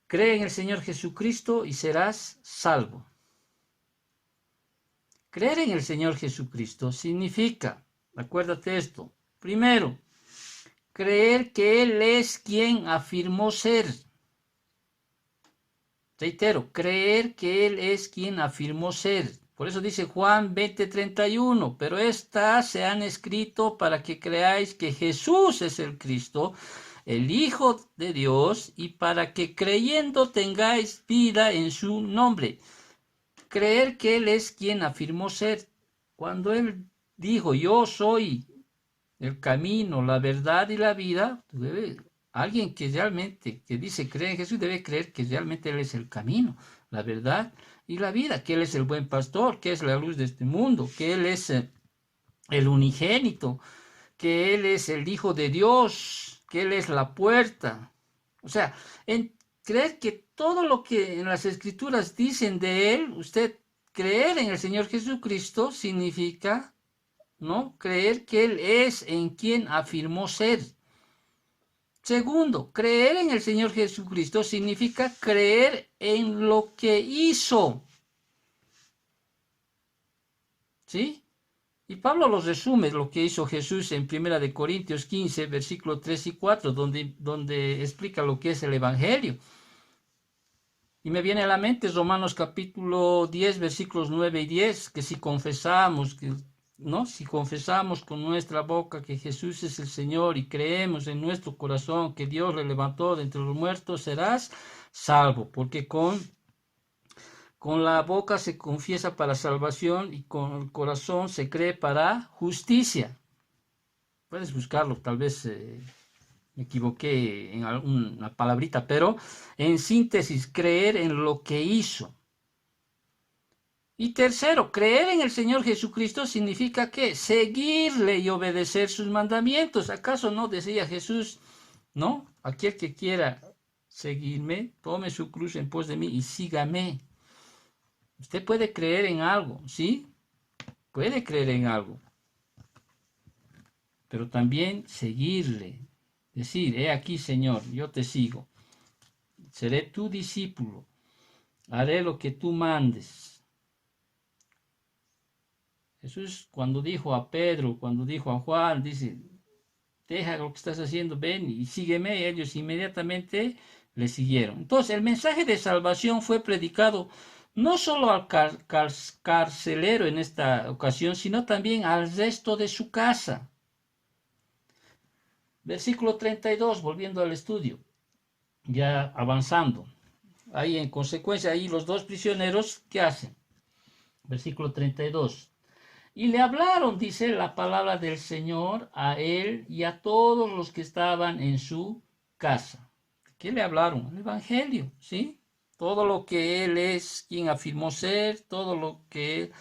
cree en el Señor Jesucristo y serás salvo. Creer en el Señor Jesucristo significa, acuérdate esto, primero, creer que Él es quien afirmó ser. Reitero, creer que Él es quien afirmó ser. Por eso dice Juan 20:31, pero estas se han escrito para que creáis que Jesús es el Cristo, el Hijo de Dios, y para que creyendo tengáis vida en su nombre. Creer que Él es quien afirmó ser. Cuando Él dijo: yo soy el camino, la verdad y la vida, alguien que realmente, que dice creer en Jesús, debe creer que realmente Él es el camino, la verdad y la vida, que Él es el buen pastor, que es la luz de este mundo, que Él es el unigénito, que Él es el Hijo de Dios, que Él es la puerta. O sea, creer que todo lo que en las Escrituras dicen de Él, usted creer en el Señor Jesucristo significa, ¿no?, creer que Él es en quien afirmó ser. Segundo, creer en el Señor Jesucristo significa creer en lo que hizo. ¿Sí? Y Pablo los resume lo que hizo Jesús en 1 Corintios 15, versículos 3 y 4, donde explica lo que es el Evangelio. Y me viene a la mente Romanos capítulo 10, versículos 9 y 10, que si confesamos con nuestra boca que Jesús es el Señor y creemos en nuestro corazón que Dios le levantó de entre los muertos, serás salvo, porque con la boca se confiesa para salvación y con el corazón se cree para justicia. Puedes buscarlo, tal vez me equivoqué en alguna palabrita, pero en síntesis, creer en lo que hizo. Y tercero, creer en el Señor Jesucristo significa que seguirle y obedecer sus mandamientos. ¿Acaso no decía Jesús, no? Aquel que quiera seguirme, tome su cruz en pos de mí y sígame. Usted puede creer en algo, ¿sí? Puede creer en algo, pero también seguirle. Decir: he aquí, Señor, yo te sigo. Seré tu discípulo. Haré lo que tú mandes. Jesús, cuando dijo a Pedro, cuando dijo a Juan, dice: deja lo que estás haciendo, ven y sígueme. Ellos inmediatamente le siguieron. Entonces, el mensaje de salvación fue predicado no solo al carcelero en esta ocasión, sino también al resto de su casa. Versículo 32, volviendo al estudio, ya avanzando. Ahí en consecuencia, ahí los dos prisioneros, ¿qué hacen? Versículo 32. Y le hablaron, dice, la palabra del Señor a él y a todos los que estaban en su casa. ¿Qué le hablaron? El Evangelio, ¿sí? Todo lo que él es, quien afirmó ser, todo lo que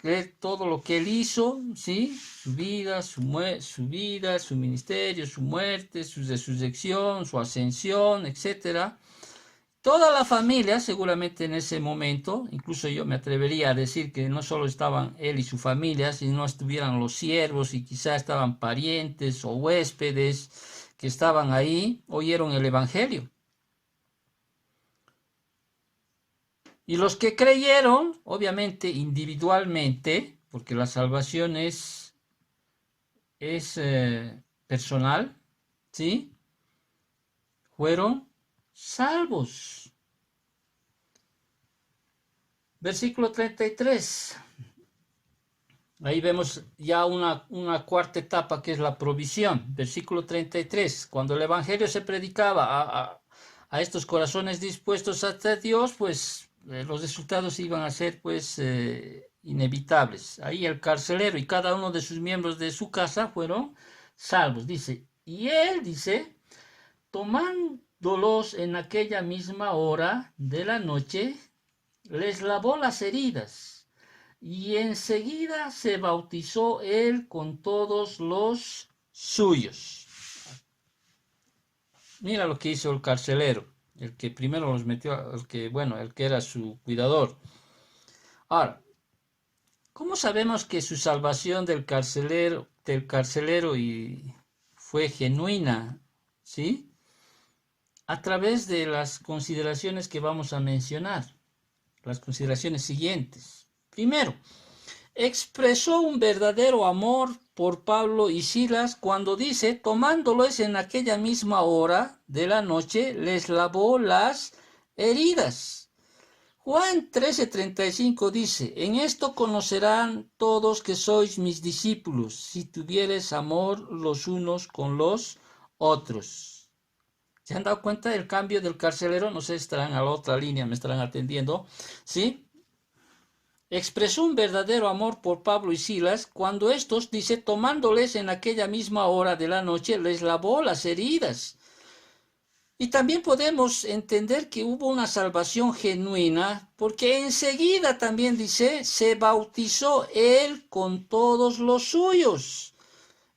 él hizo, ¿sí? Su vida, su ministerio, su muerte, su resurrección, su ascensión, etcétera. Toda la familia, seguramente en ese momento, incluso yo me atrevería a decir que no solo estaban él y su familia, sino estuvieran los siervos y quizá estaban parientes o huéspedes que estaban ahí, oyeron el Evangelio. Y los que creyeron, obviamente individualmente, porque la salvación es personal, ¿sí? Fueron salvos. Versículo 33. Ahí vemos ya una cuarta etapa que es la provisión. Versículo 33. Cuando el Evangelio se predicaba a estos corazones dispuestos hacia Dios, pues los resultados iban a ser pues inevitables. Ahí el carcelero y cada uno de sus miembros de su casa fueron salvos. Dice, y él dice, tomándolos en aquella misma hora de la noche, les lavó las heridas, y enseguida se bautizó él con todos los suyos. Mira lo que hizo el carcelero, el que primero los metió, el que era su cuidador. Ahora, ¿cómo sabemos que su salvación del carcelero fue genuina? ¿Sí? A través de las consideraciones que vamos a mencionar. Las consideraciones siguientes. Primero, expresó un verdadero amor por Pablo y Silas cuando dice, tomándolos en aquella misma hora de la noche, les lavó las heridas. Juan 13:35 dice, en esto conocerán todos que sois mis discípulos, si tuviereis amor los unos con los otros. ¿Se han dado cuenta del cambio del carcelero? No sé, estarán a la otra línea, me estarán atendiendo. ¿Sí? Expresó un verdadero amor por Pablo y Silas cuando estos, dice, tomándoles en aquella misma hora de la noche, les lavó las heridas. Y también podemos entender que hubo una salvación genuina porque enseguida también dice, se bautizó él con todos los suyos.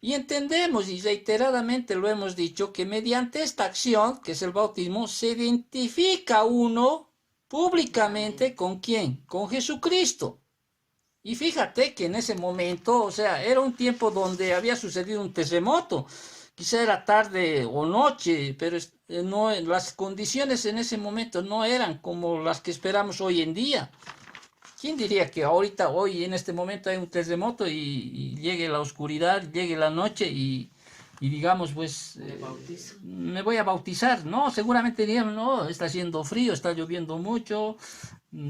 Y entendemos, y reiteradamente lo hemos dicho, que mediante esta acción, que es el bautismo, se identifica uno públicamente ¿con quién? Con Jesucristo. Y fíjate que en ese momento, o sea, era un tiempo donde había sucedido un terremoto. Quizá era tarde o noche, pero no, las condiciones en ese momento no eran como las que esperamos hoy en día. ¿Quién diría que hoy, en este momento hay un terremoto y llegue la oscuridad, llegue la noche y digamos, pues, me voy a bautizar? No, seguramente dirían, no, está haciendo frío, está lloviendo mucho,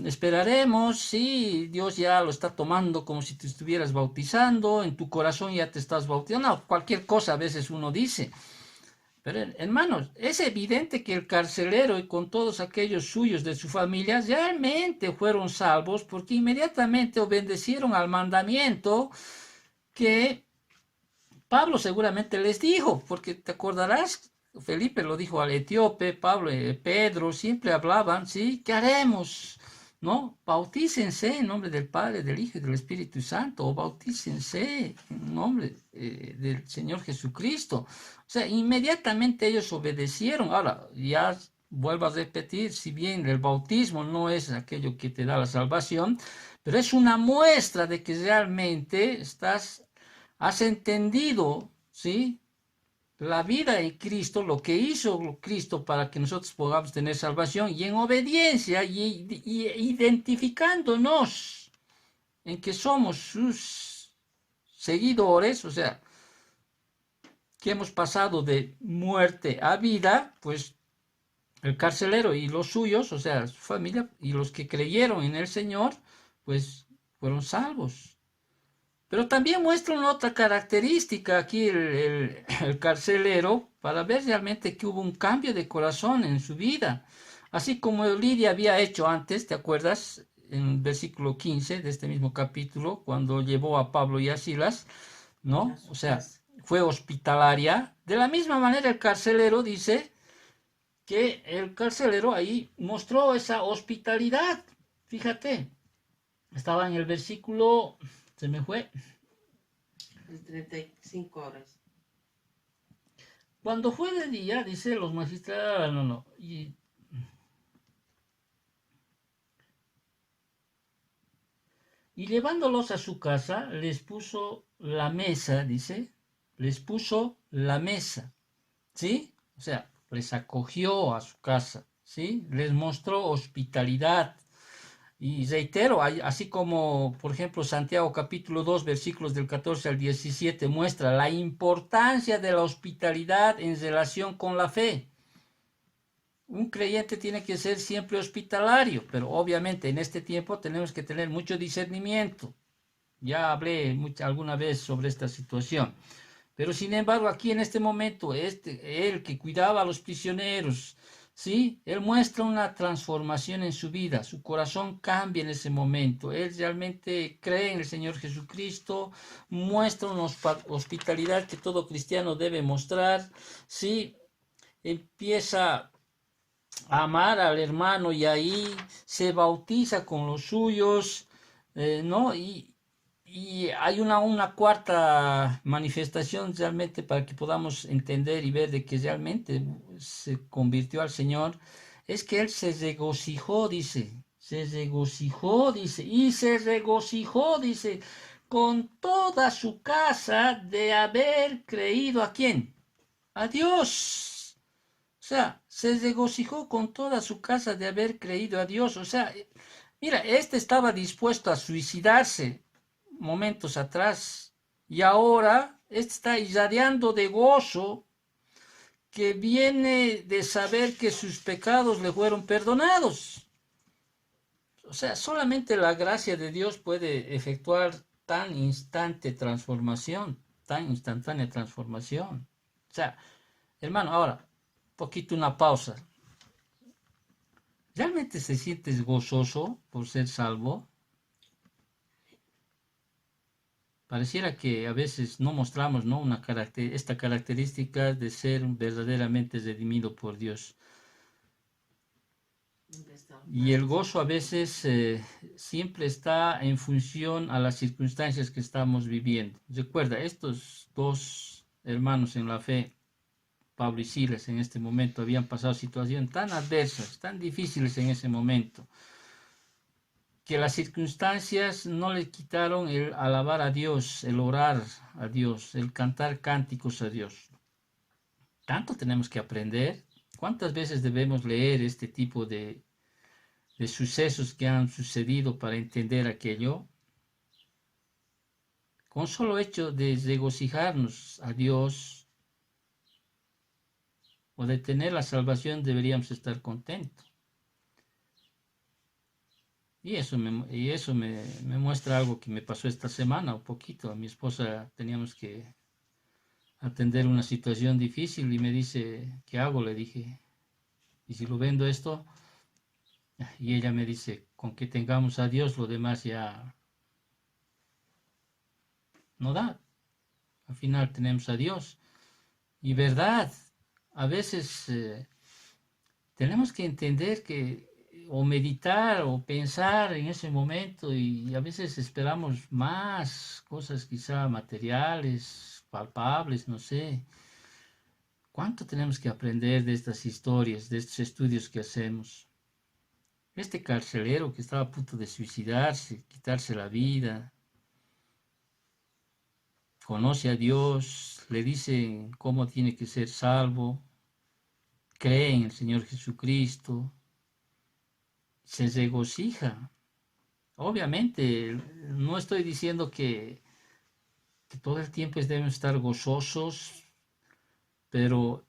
esperaremos, sí, Dios ya lo está tomando como si te estuvieras bautizando, en tu corazón ya te estás bautizando, no, cualquier cosa a veces uno dice. Pero hermanos, es evidente que el carcelero y con todos aquellos suyos de su familia realmente fueron salvos porque inmediatamente obedecieron al mandamiento que Pablo seguramente les dijo, porque te acordarás, Felipe lo dijo al etíope, Pablo, Pedro, siempre hablaban, ¿sí? ¿Qué haremos? ¿No? Bautícense en nombre del Padre, del Hijo y del Espíritu Santo, o bautícense en nombre del Señor Jesucristo. O sea, inmediatamente ellos obedecieron. Ahora, ya vuelvo a repetir, si bien el bautismo no es aquello que te da la salvación, pero es una muestra de que realmente has entendido, ¿sí? La vida en Cristo, lo que hizo Cristo para que nosotros podamos tener salvación y en obediencia y identificándonos en que somos sus seguidores, o sea, que hemos pasado de muerte a vida, pues el carcelero y los suyos, o sea, su familia y los que creyeron en el Señor, pues fueron salvos. Pero también muestra una otra característica aquí el carcelero para ver realmente que hubo un cambio de corazón en su vida. Así como Lidia había hecho antes, ¿te acuerdas? En el versículo 15 de este mismo capítulo, cuando llevó a Pablo y a Silas, ¿no? O sea, fue hospitalaria. De la misma manera el carcelero dice que el carcelero ahí mostró esa hospitalidad. Fíjate, estaba en el versículo, se me fue. 35 horas. Cuando fue de día, dice los magistrados, no, y llevándolos a su casa, les puso la mesa, dice, les puso la mesa, ¿sí? O sea, les acogió a su casa, ¿sí? Les mostró hospitalidad. Y reitero, así como, por ejemplo, Santiago capítulo 2, versículos del 14 al 17 muestra la importancia de la hospitalidad en relación con la fe. Un creyente tiene que ser siempre hospitalario, pero obviamente en este tiempo tenemos que tener mucho discernimiento. Ya hablé alguna vez sobre esta situación. Pero sin embargo, aquí en este momento, él que cuidaba a los prisioneros, ¿sí? Él muestra una transformación en su vida, su corazón cambia en ese momento, él realmente cree en el Señor Jesucristo, muestra una hospitalidad que todo cristiano debe mostrar, ¿sí? Empieza a amar al hermano y ahí se bautiza con los suyos, ¿no? Y hay una cuarta manifestación realmente para que podamos entender y ver de que realmente se convirtió al Señor, es que Él se regocijó, dice, y se regocijó, dice, con toda su casa de haber creído ¿a quién? A Dios. O sea, se regocijó con toda su casa de haber creído a Dios. O sea, mira, este estaba dispuesto a suicidarse momentos atrás y ahora este está irradiando de gozo que viene de saber que sus pecados le fueron perdonados. O sea, solamente la gracia de Dios puede efectuar tan instantánea transformación. O sea, hermano, ahora, poquito una pausa. ¿Realmente te sientes gozoso por ser salvo? Pareciera que a veces no mostramos, ¿no? Esta característica de ser verdaderamente redimido por Dios. Y el gozo a veces siempre está en función a las circunstancias que estamos viviendo. Recuerda, estos dos hermanos en la fe, Pablo y Silas, en este momento habían pasado situaciones tan adversas, tan difíciles en ese momento, que las circunstancias no le quitaron el alabar a Dios, el orar a Dios, el cantar cánticos a Dios. Tanto tenemos que aprender. ¿Cuántas veces debemos leer este tipo de sucesos que han sucedido para entender aquello? Con solo hecho de regocijarnos a Dios o de tener la salvación deberíamos estar contentos. Y eso me muestra algo que me pasó esta semana, un poquito. A mi esposa teníamos que atender una situación difícil y me dice, ¿qué hago? Le dije, ¿y si lo vendo esto? Y ella me dice, con que tengamos a Dios, lo demás ya no da. Al final tenemos a Dios. Y verdad, a veces tenemos que entender que o meditar o pensar en ese momento y a veces esperamos más cosas quizá materiales, palpables, no sé. ¿Cuánto tenemos que aprender de estas historias, de estos estudios que hacemos? Este carcelero que estaba a punto de suicidarse, quitarse la vida, conoce a Dios, le dice cómo tiene que ser salvo, cree en el Señor Jesucristo, se regocija. Obviamente, no estoy diciendo que todo el tiempo debemos estar gozosos, Pero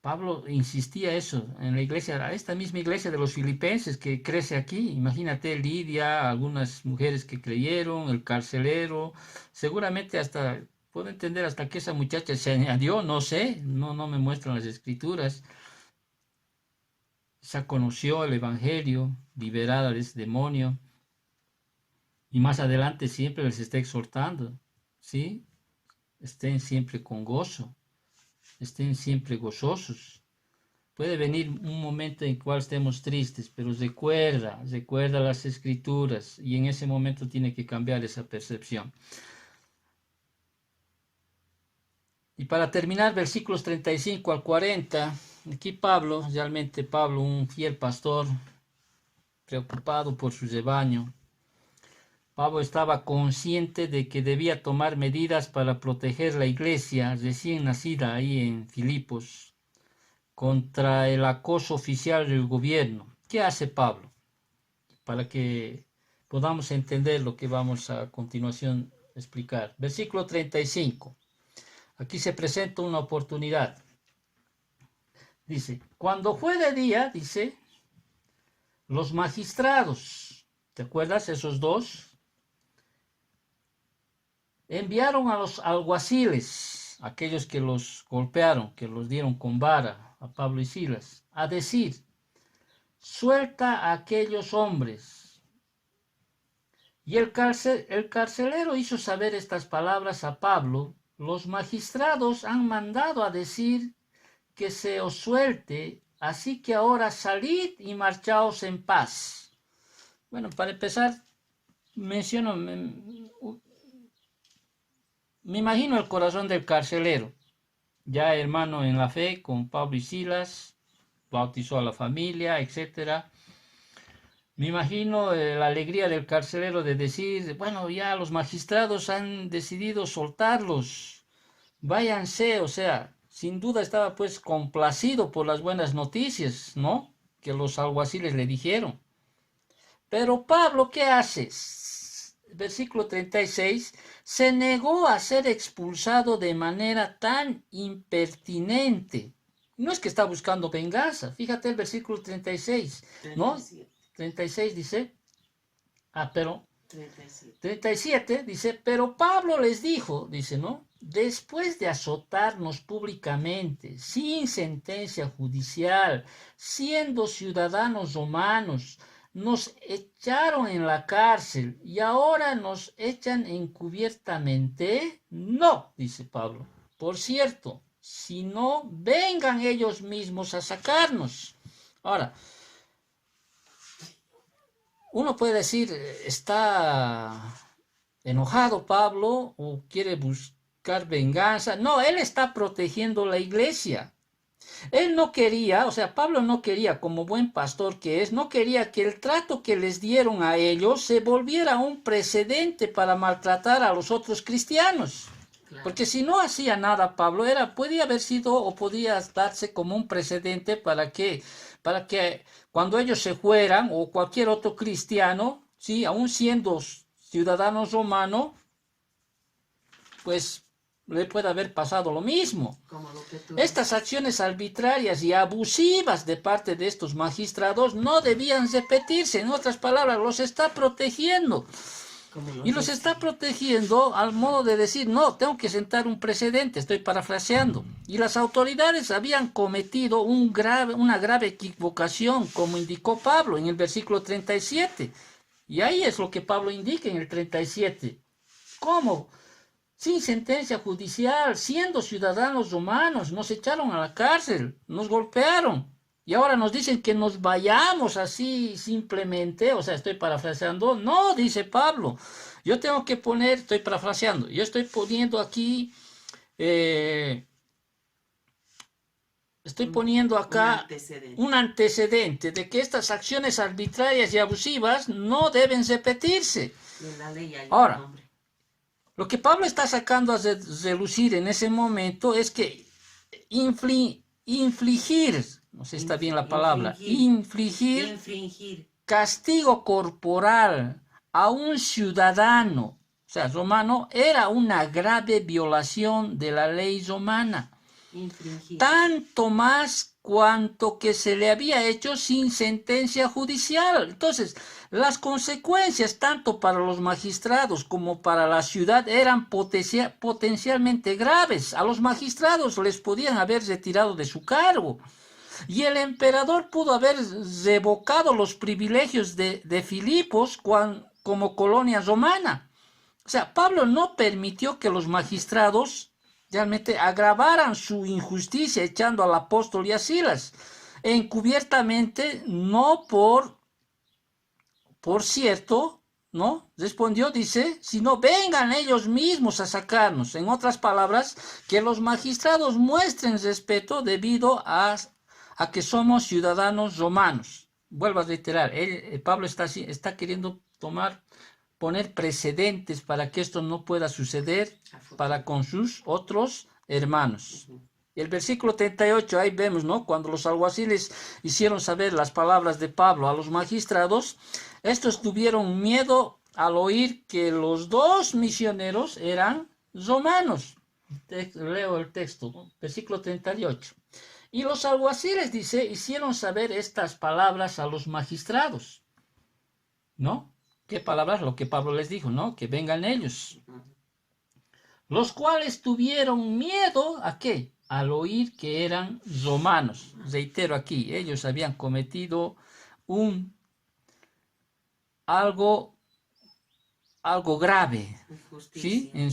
Pablo insistía eso en la iglesia, esta misma iglesia de los filipenses que crece aquí. Imagínate Lidia, algunas mujeres que creyeron, el carcelero, seguramente hasta, puedo entender hasta que esa muchacha se añadió, no sé, no me muestran las escrituras. Se conoció el evangelio, liberada de ese demonio, y más adelante siempre les está exhortando, ¿sí? Estén siempre con gozo, estén siempre gozosos. Puede venir un momento en el cual estemos tristes, pero recuerda las escrituras, y en ese momento tiene que cambiar esa percepción. Y para terminar, versículos 35 al 40, aquí realmente Pablo, un fiel pastor, preocupado por su rebaño. Pablo estaba consciente de que debía tomar medidas para proteger la iglesia recién nacida ahí en Filipos contra el acoso oficial del gobierno. ¿Qué hace Pablo? Para que podamos entender lo que vamos a continuación explicar. Versículo 35. Aquí se presenta una oportunidad. Dice, cuando fue de día, dice, los magistrados, ¿te acuerdas esos dos? Enviaron a los alguaciles, aquellos que los golpearon, que los dieron con vara a Pablo y Silas, a decir, suelta a aquellos hombres. Y el carcelero hizo saber estas palabras a Pablo. Los magistrados han mandado a decir que se os suelte, así que ahora salid y marchaos en paz. Bueno, para empezar, me imagino el corazón del carcelero, ya hermano en la fe con Pablo y Silas, bautizó a la familia, etc. Me imagino la alegría del carcelero de decir, bueno, ya los magistrados han decidido soltarlos, váyanse, o sea, sin duda estaba pues complacido por las buenas noticias, ¿no? Que los alguaciles le dijeron. Pero Pablo, ¿qué hace? Versículo 36, se negó a ser expulsado de manera tan impertinente. No es que está buscando venganza. Fíjate el versículo 36, ¿no? 36 dice, pero 37 dice, pero Pablo les dijo, dice, ¿no? Después de azotarnos públicamente, sin sentencia judicial, siendo ciudadanos romanos, nos echaron en la cárcel y ahora nos echan encubiertamente. No, dice Pablo. Por cierto, si no, vengan ellos mismos a sacarnos. Ahora, uno puede decir, está enojado Pablo o quiere buscar venganza. No, él está protegiendo la iglesia. Él no quería, o sea, Pablo no quería, como buen pastor que es, no quería que el trato que les dieron a ellos se volviera un precedente para maltratar a los otros cristianos. Claro. Porque si no hacía nada Pablo, podía haber sido o podía darse como un precedente para que cuando ellos se fueran o cualquier otro cristiano, ¿sí? Aún siendo ciudadanos romanos, pues le puede haber pasado lo mismo. Estas acciones arbitrarias y abusivas de parte de estos magistrados no debían repetirse. En otras palabras, los está protegiendo. Y los está protegiendo al modo de decir, no, tengo que sentar un precedente, estoy parafraseando. Y las autoridades habían cometido una grave equivocación, como indicó Pablo en el versículo 37. Y ahí es lo que Pablo indica en el 37. ¿Cómo? Sin sentencia judicial, siendo ciudadanos romanos, nos echaron a la cárcel, nos golpearon. Y ahora nos dicen que nos vayamos así simplemente, o sea, estoy parafraseando. No, dice Pablo, yo tengo que poner, estoy parafraseando, yo estoy poniendo aquí, estoy poniendo acá un antecedente de que estas acciones arbitrarias y abusivas no deben repetirse. Ahora, lo que Pablo está sacando a relucir en ese momento es que infligir, no sé si está bien la palabra, infligir castigo corporal a un ciudadano, o sea, romano, era una grave violación de la ley romana. infringir. Tanto más cuanto que se le había hecho sin sentencia judicial. Entonces, las consecuencias tanto para los magistrados como para la ciudad eran potencialmente graves. A los magistrados les podían haber retirado de su cargo y el emperador pudo haber revocado los privilegios de Filipos como colonia romana. O sea, Pablo no permitió que los magistrados realmente agravaran su injusticia echando al apóstol y a Silas. Encubiertamente, no por cierto, ¿no? Respondió, dice, sino vengan ellos mismos a sacarnos. En otras palabras, que los magistrados muestren respeto debido a que somos ciudadanos romanos. Vuelvo a reiterar, Pablo está queriendo poner precedentes para que esto no pueda suceder para con sus otros hermanos. El versículo 38, ahí vemos, ¿no? Cuando los alguaciles hicieron saber las palabras de Pablo a los magistrados, estos tuvieron miedo al oír que los dos misioneros eran romanos. Leo el texto, ¿no? Versículo 38. Y los alguaciles, dice, hicieron saber estas palabras a los magistrados, ¿no? ¿Qué palabras? Lo que Pablo les dijo, ¿no? Que vengan ellos. Los cuales tuvieron miedo, ¿a qué? Al oír que eran romanos. Reitero aquí, ellos habían cometido algo grave, ¿sí? En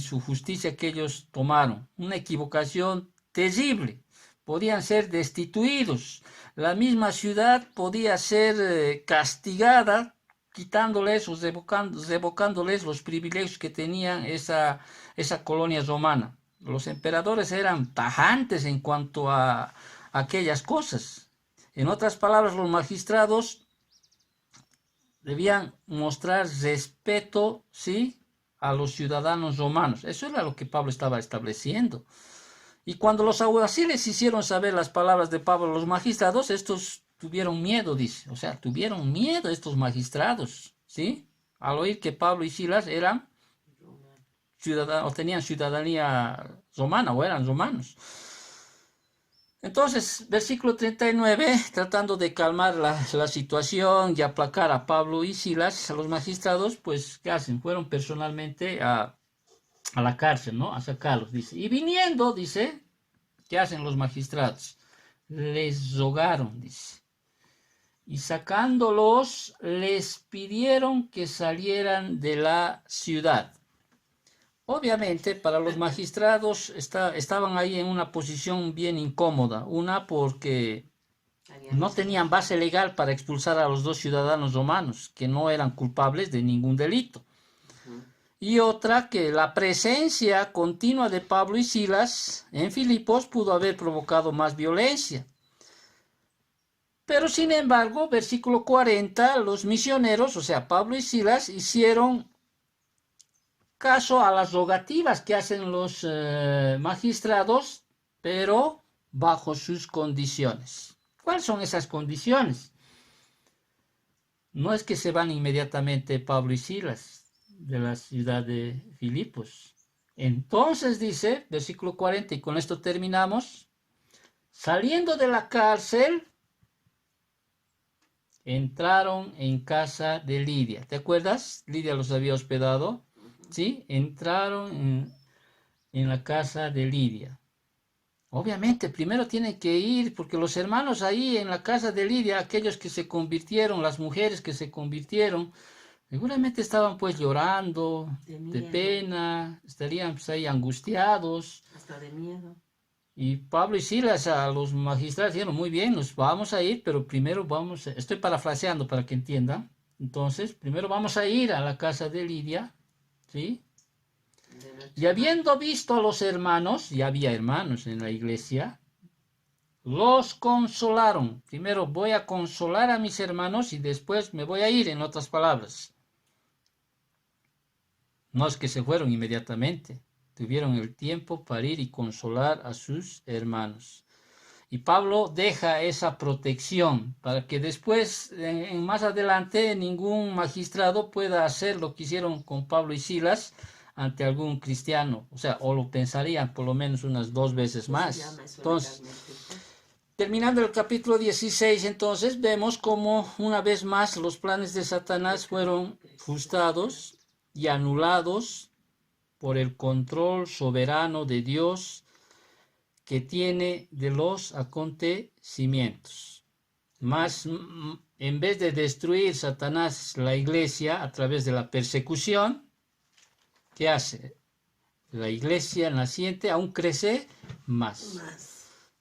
su justicia que ellos tomaron. Una equivocación terrible. Podían ser destituidos. La misma ciudad podía ser castigada, quitándoles o revocándoles los privilegios que tenían esa colonia romana. Los emperadores eran tajantes en cuanto a aquellas cosas. En otras palabras, los magistrados debían mostrar respeto, ¿sí?, a los ciudadanos romanos. Eso era lo que Pablo estaba estableciendo. Y cuando los alguaciles hicieron saber las palabras de Pablo a los magistrados, estos tuvieron miedo, dice. O sea, tuvieron miedo estos magistrados, ¿sí? Al oír que Pablo y Silas eran ciudadanos, o tenían ciudadanía romana, o eran romanos. Entonces, versículo 39, tratando de calmar la situación y aplacar a Pablo y Silas, a los magistrados, pues, ¿qué hacen? Fueron personalmente a la cárcel, ¿no? A sacarlos, dice. Y viniendo, dice, ¿qué hacen los magistrados? Les rogaron, dice. Y sacándolos, les pidieron que salieran de la ciudad. Obviamente, para los magistrados estaban ahí en una posición bien incómoda. Una, porque no tenían base legal para expulsar a los dos ciudadanos romanos, que no eran culpables de ningún delito. Y otra, que la presencia continua de Pablo y Silas en Filipos pudo haber provocado más violencia. Pero sin embargo, versículo 40, los misioneros, o sea, Pablo y Silas, hicieron caso a las rogativas que hacen los magistrados, pero bajo sus condiciones. ¿Cuáles son esas condiciones? No es que se van inmediatamente Pablo y Silas de la ciudad de Filipos. Entonces dice, versículo 40, y con esto terminamos, saliendo de la cárcel, entraron en casa de Lidia. ¿Te acuerdas? Lidia los había hospedado. ¿Sí? Entraron en la casa de Lidia. Obviamente, primero tienen que ir, porque los hermanos ahí en la casa de Lidia, aquellos que se convirtieron, las mujeres que se convirtieron, seguramente estaban pues llorando, de pena, estarían pues ahí angustiados. Hasta de miedo. Y Pablo y Silas a los magistrados dijeron, muy bien, nos vamos a ir, pero primero estoy parafraseando para que entiendan. Entonces, primero vamos a ir a la casa de Lidia, ¿sí? Y habiendo visto a los hermanos, ya había hermanos en la iglesia, los consolaron. Primero voy a consolar a mis hermanos y después me voy a ir, en otras palabras. No es que se fueron inmediatamente, tuvieron el tiempo para ir y consolar a sus hermanos. Y Pablo deja esa protección para que después, más adelante, ningún magistrado pueda hacer lo que hicieron con Pablo y Silas, ante algún cristiano, o sea, o lo pensarían por lo menos unas 2 veces más. Entonces, terminando el capítulo 16, entonces vemos como una vez más los planes de Satanás fueron frustrados y anulados por el control soberano de Dios que tiene de los acontecimientos. Más, en vez de destruir Satanás la iglesia a través de la persecución, ¿qué hace? La iglesia naciente aún crece más.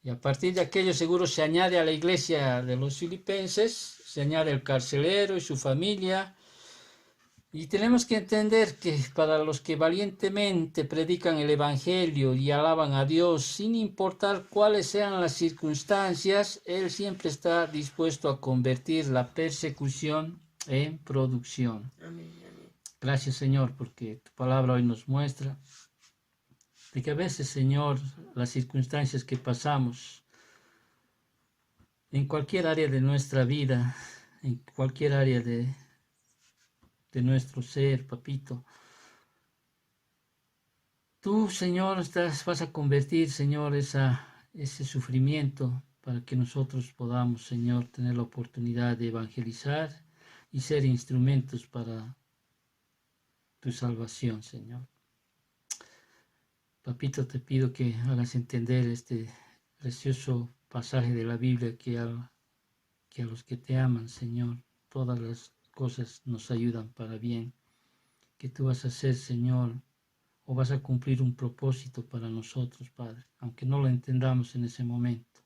Y a partir de aquello seguro se añade a la iglesia de los filipenses, se añade el carcelero y su familia. Y tenemos que entender que para los que valientemente predican el Evangelio y alaban a Dios, sin importar cuáles sean las circunstancias, Él siempre está dispuesto a convertir la persecución en producción. Amén, amén. Gracias, Señor, porque tu palabra hoy nos muestra de que a veces, Señor, las circunstancias que pasamos en cualquier área de nuestra vida, en cualquier área de nuestro ser, papito, tú, Señor, vas a convertir, Señor, ese sufrimiento para que nosotros podamos, Señor, tener la oportunidad de evangelizar y ser instrumentos para tu salvación, Señor. Papito, te pido que hagas entender este precioso pasaje de la Biblia que a los que te aman, Señor, todas las cosas nos ayudan para bien, que tú vas a hacer, Señor, o vas a cumplir un propósito para nosotros, Padre, aunque no lo entendamos en ese momento,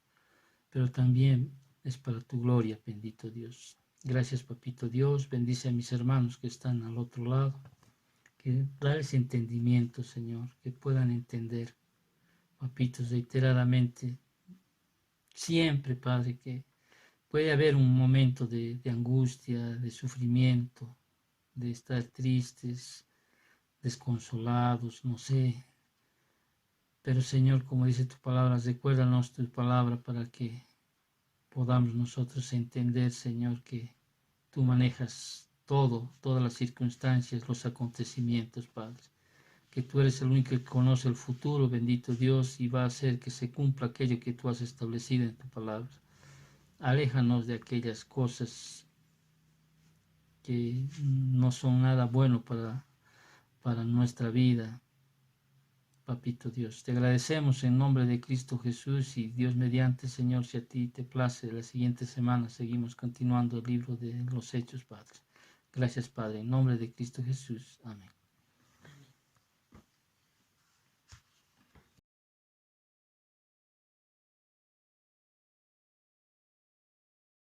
pero también es para tu gloria, bendito Dios. Gracias, papito Dios, bendice a mis hermanos que están al otro lado, que dales entendimiento, Señor, que puedan entender, papitos, reiteradamente, siempre, Padre, que puede haber un momento de angustia, de sufrimiento, de estar tristes, desconsolados, no sé. Pero Señor, como dice tu palabra, recuérdanos tu palabra para que podamos nosotros entender, Señor, que tú manejas todo, todas las circunstancias, los acontecimientos, Padre. Que tú eres el único que conoce el futuro, bendito Dios, y va a hacer que se cumpla aquello que tú has establecido en tu palabra. Aléjanos de aquellas cosas que no son nada bueno para nuestra vida, papito Dios. Te agradecemos en nombre de Cristo Jesús y Dios mediante, Señor, si a ti te place, la siguiente semana seguimos continuando el libro de los Hechos, Padre. Gracias, Padre, en nombre de Cristo Jesús. Amén.